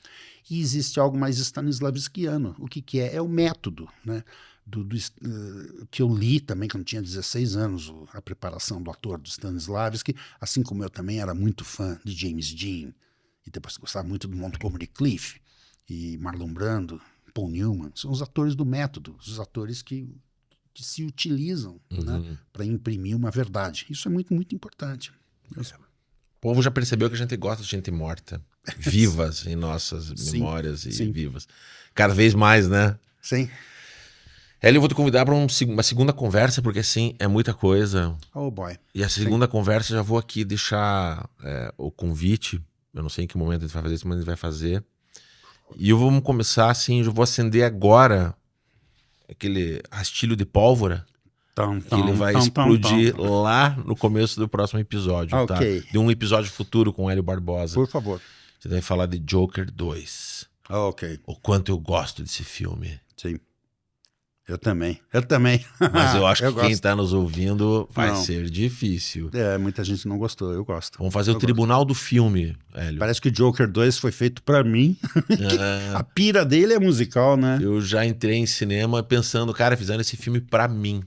E existe algo mais stanislavskiano. O que é? É o método, né? Que eu li também quando tinha 16 anos, a preparação do ator do Stanislavski, assim como eu também era muito fã de James Dean, e depois gostava muito do Montgomery Clift, e Marlon Brando, Paul Newman. São os atores do método, os atores que se utilizam, né, para imprimir uma verdade. Isso é muito, muito importante. povo já percebeu que a gente gosta de gente morta, vivas em nossas memórias e vivas. Cada vez mais, né? Sim. Hélio, eu vou te convidar para uma segunda conversa, porque assim, é muita coisa. Oh, boy. E a segunda conversa, já vou aqui deixar o convite. Eu não sei em que momento a gente vai fazer isso, mas a gente vai fazer. E vamos começar assim, eu vou acender agora aquele rastilho de pólvora que ele vai explodir lá no começo do próximo episódio, tá? De um episódio futuro com o Hélio Barbosa. Por favor. Você vai falar de Joker 2. Ok. O quanto eu gosto desse filme. Sim. Eu também. Mas eu acho que quem tá nos ouvindo vai ser difícil. Muita gente não gostou, eu gosto. Vamos fazer o tribunal do filme, Hélio. Parece que o Joker 2 foi feito pra mim. A pira dele é musical, né? Eu já entrei em cinema pensando, cara, fizeram esse filme pra mim.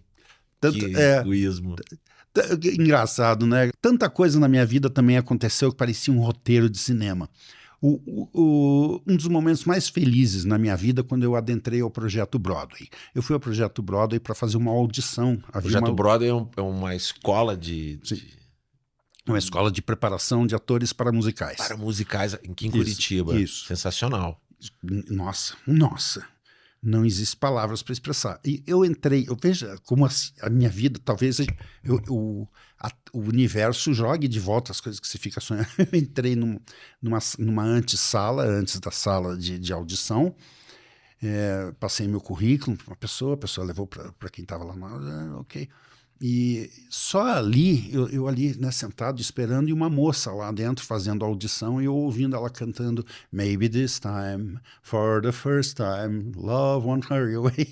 Que egoísmo. Engraçado, né? Tanta coisa na minha vida também aconteceu que parecia um roteiro de cinema. Um dos momentos mais felizes na minha vida quando eu adentrei ao Projeto Broadway. Eu fui ao Projeto Broadway para fazer uma audição. O Projeto Broadway é uma escola uma escola de preparação de atores para musicais. Para musicais aqui em Curitiba. Isso. Sensacional. Nossa. Não existe palavras para expressar. E eu entrei, veja como a minha vida, talvez o universo jogue de volta as coisas que você fica sonhando. Eu entrei numa antessala, antes da sala de audição, passei meu currículo para a pessoa levou para quem estava lá, ok. E só ali, eu ali, né, sentado esperando, e uma moça lá dentro fazendo a audição, e eu ouvindo ela cantando Maybe This Time, For the First Time, Love Won't Hurry Away.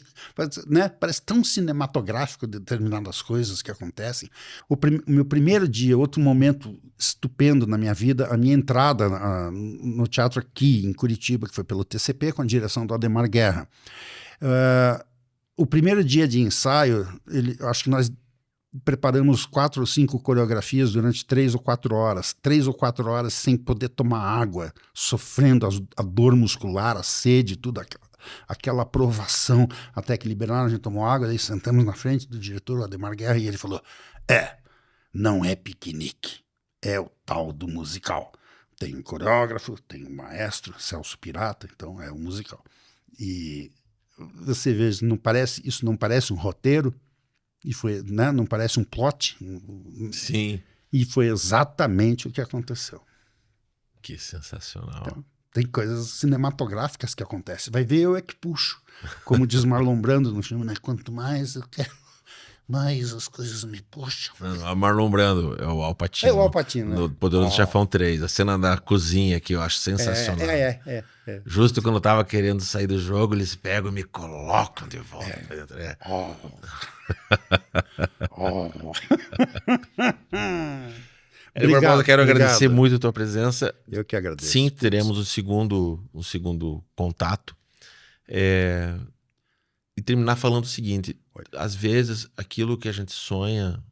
Né? Parece tão cinematográfico determinadas coisas que acontecem. O meu primeiro dia, outro momento estupendo na minha vida, a minha entrada no teatro aqui em Curitiba, que foi pelo TCP, com a direção do Ademar Guerra. O primeiro dia de ensaio, acho que nós preparamos 4 ou 5 coreografias durante 3 ou 4 horas. 3 ou 4 horas sem poder tomar água, sofrendo a dor muscular, a sede, tudo aquela aprovação, até que liberaram, a gente tomou água, daí sentamos na frente do diretor, o Ademar Guerra, e ele falou, não é piquenique, é o tal do musical. Tem um coreógrafo, tem um maestro, Celso Pirata, então é um musical. E você vê, isso não parece um roteiro? E foi, né, não parece um plot? Sim. E foi exatamente o que aconteceu. Que sensacional. Então, tem coisas cinematográficas que acontecem. Vai ver, eu é que puxo. Como diz Marlon Brando no filme, né? Quanto mais eu quero, mais as coisas me puxam. Não, Marlon Brando é o Al Pacino. É o Al Pacino, né? No Poderoso Chefão 3. A cena da cozinha que eu acho sensacional. Justo quando eu tava querendo sair do jogo, eles pegam e me colocam de volta. Barbosa, quero agradecer muito a tua presença. Eu que agradeço. Sim, teremos um segundo contato. E terminar falando o seguinte: às vezes aquilo que a gente sonha,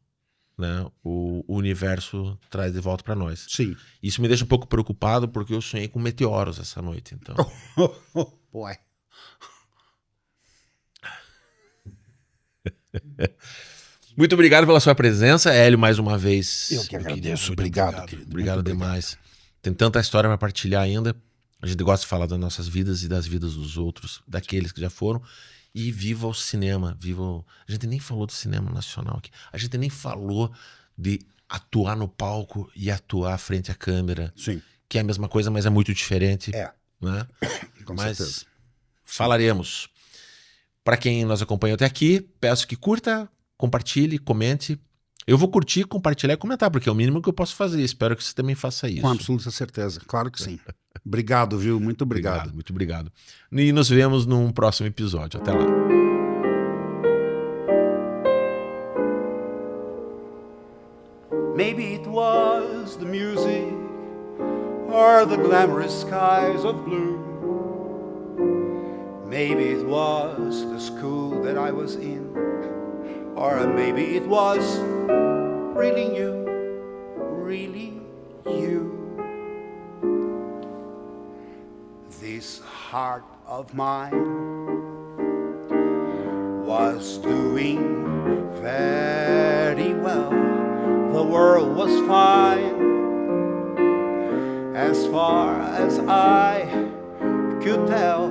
né, o universo traz de volta para nós. Sim. Isso me deixa um pouco preocupado porque eu sonhei com meteoros essa noite. Então. Boy. Muito obrigado pela sua presença, Hélio, mais uma vez. Eu que agradeço. Obrigado, querido. Obrigado demais. Tem tanta história para partilhar ainda. A gente gosta de falar das nossas vidas e das vidas dos outros, daqueles que já foram. E viva o cinema, A gente nem falou do cinema nacional aqui. A gente nem falou de atuar no palco e atuar frente à câmera. Sim. Que é a mesma coisa, mas é muito diferente. Né? Com mas certeza. Falaremos. Para quem nos acompanhou até aqui, peço que curta, compartilhe, comente. Eu vou curtir, compartilhar e comentar, porque é o mínimo que eu posso fazer. Espero que você também faça isso. Com absoluta certeza, claro que sim. Obrigado, viu? Muito obrigado. Muito obrigado. E nos vemos num próximo episódio. Até lá. Maybe it was the music or the glamorous skies of blue. Maybe it was the school that I was in, or maybe it was really you, really you. This heart of mine was doing very well. The world was fine. as far as I could tell.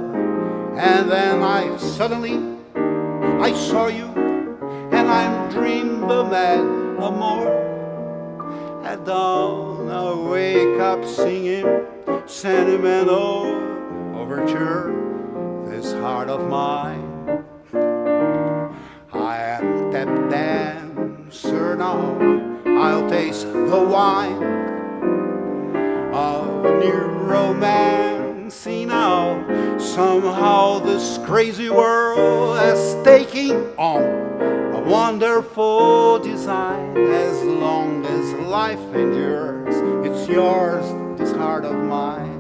And then I saw you, and I'm dreamed the mad amour. At dawn I wake up singing sentimental overture. This heart of mine, I am tap dancer now. I'll taste the wine of new romance. See now, somehow this crazy world is taking on a wonderful design. As long as life endures, it's yours, this heart of mine.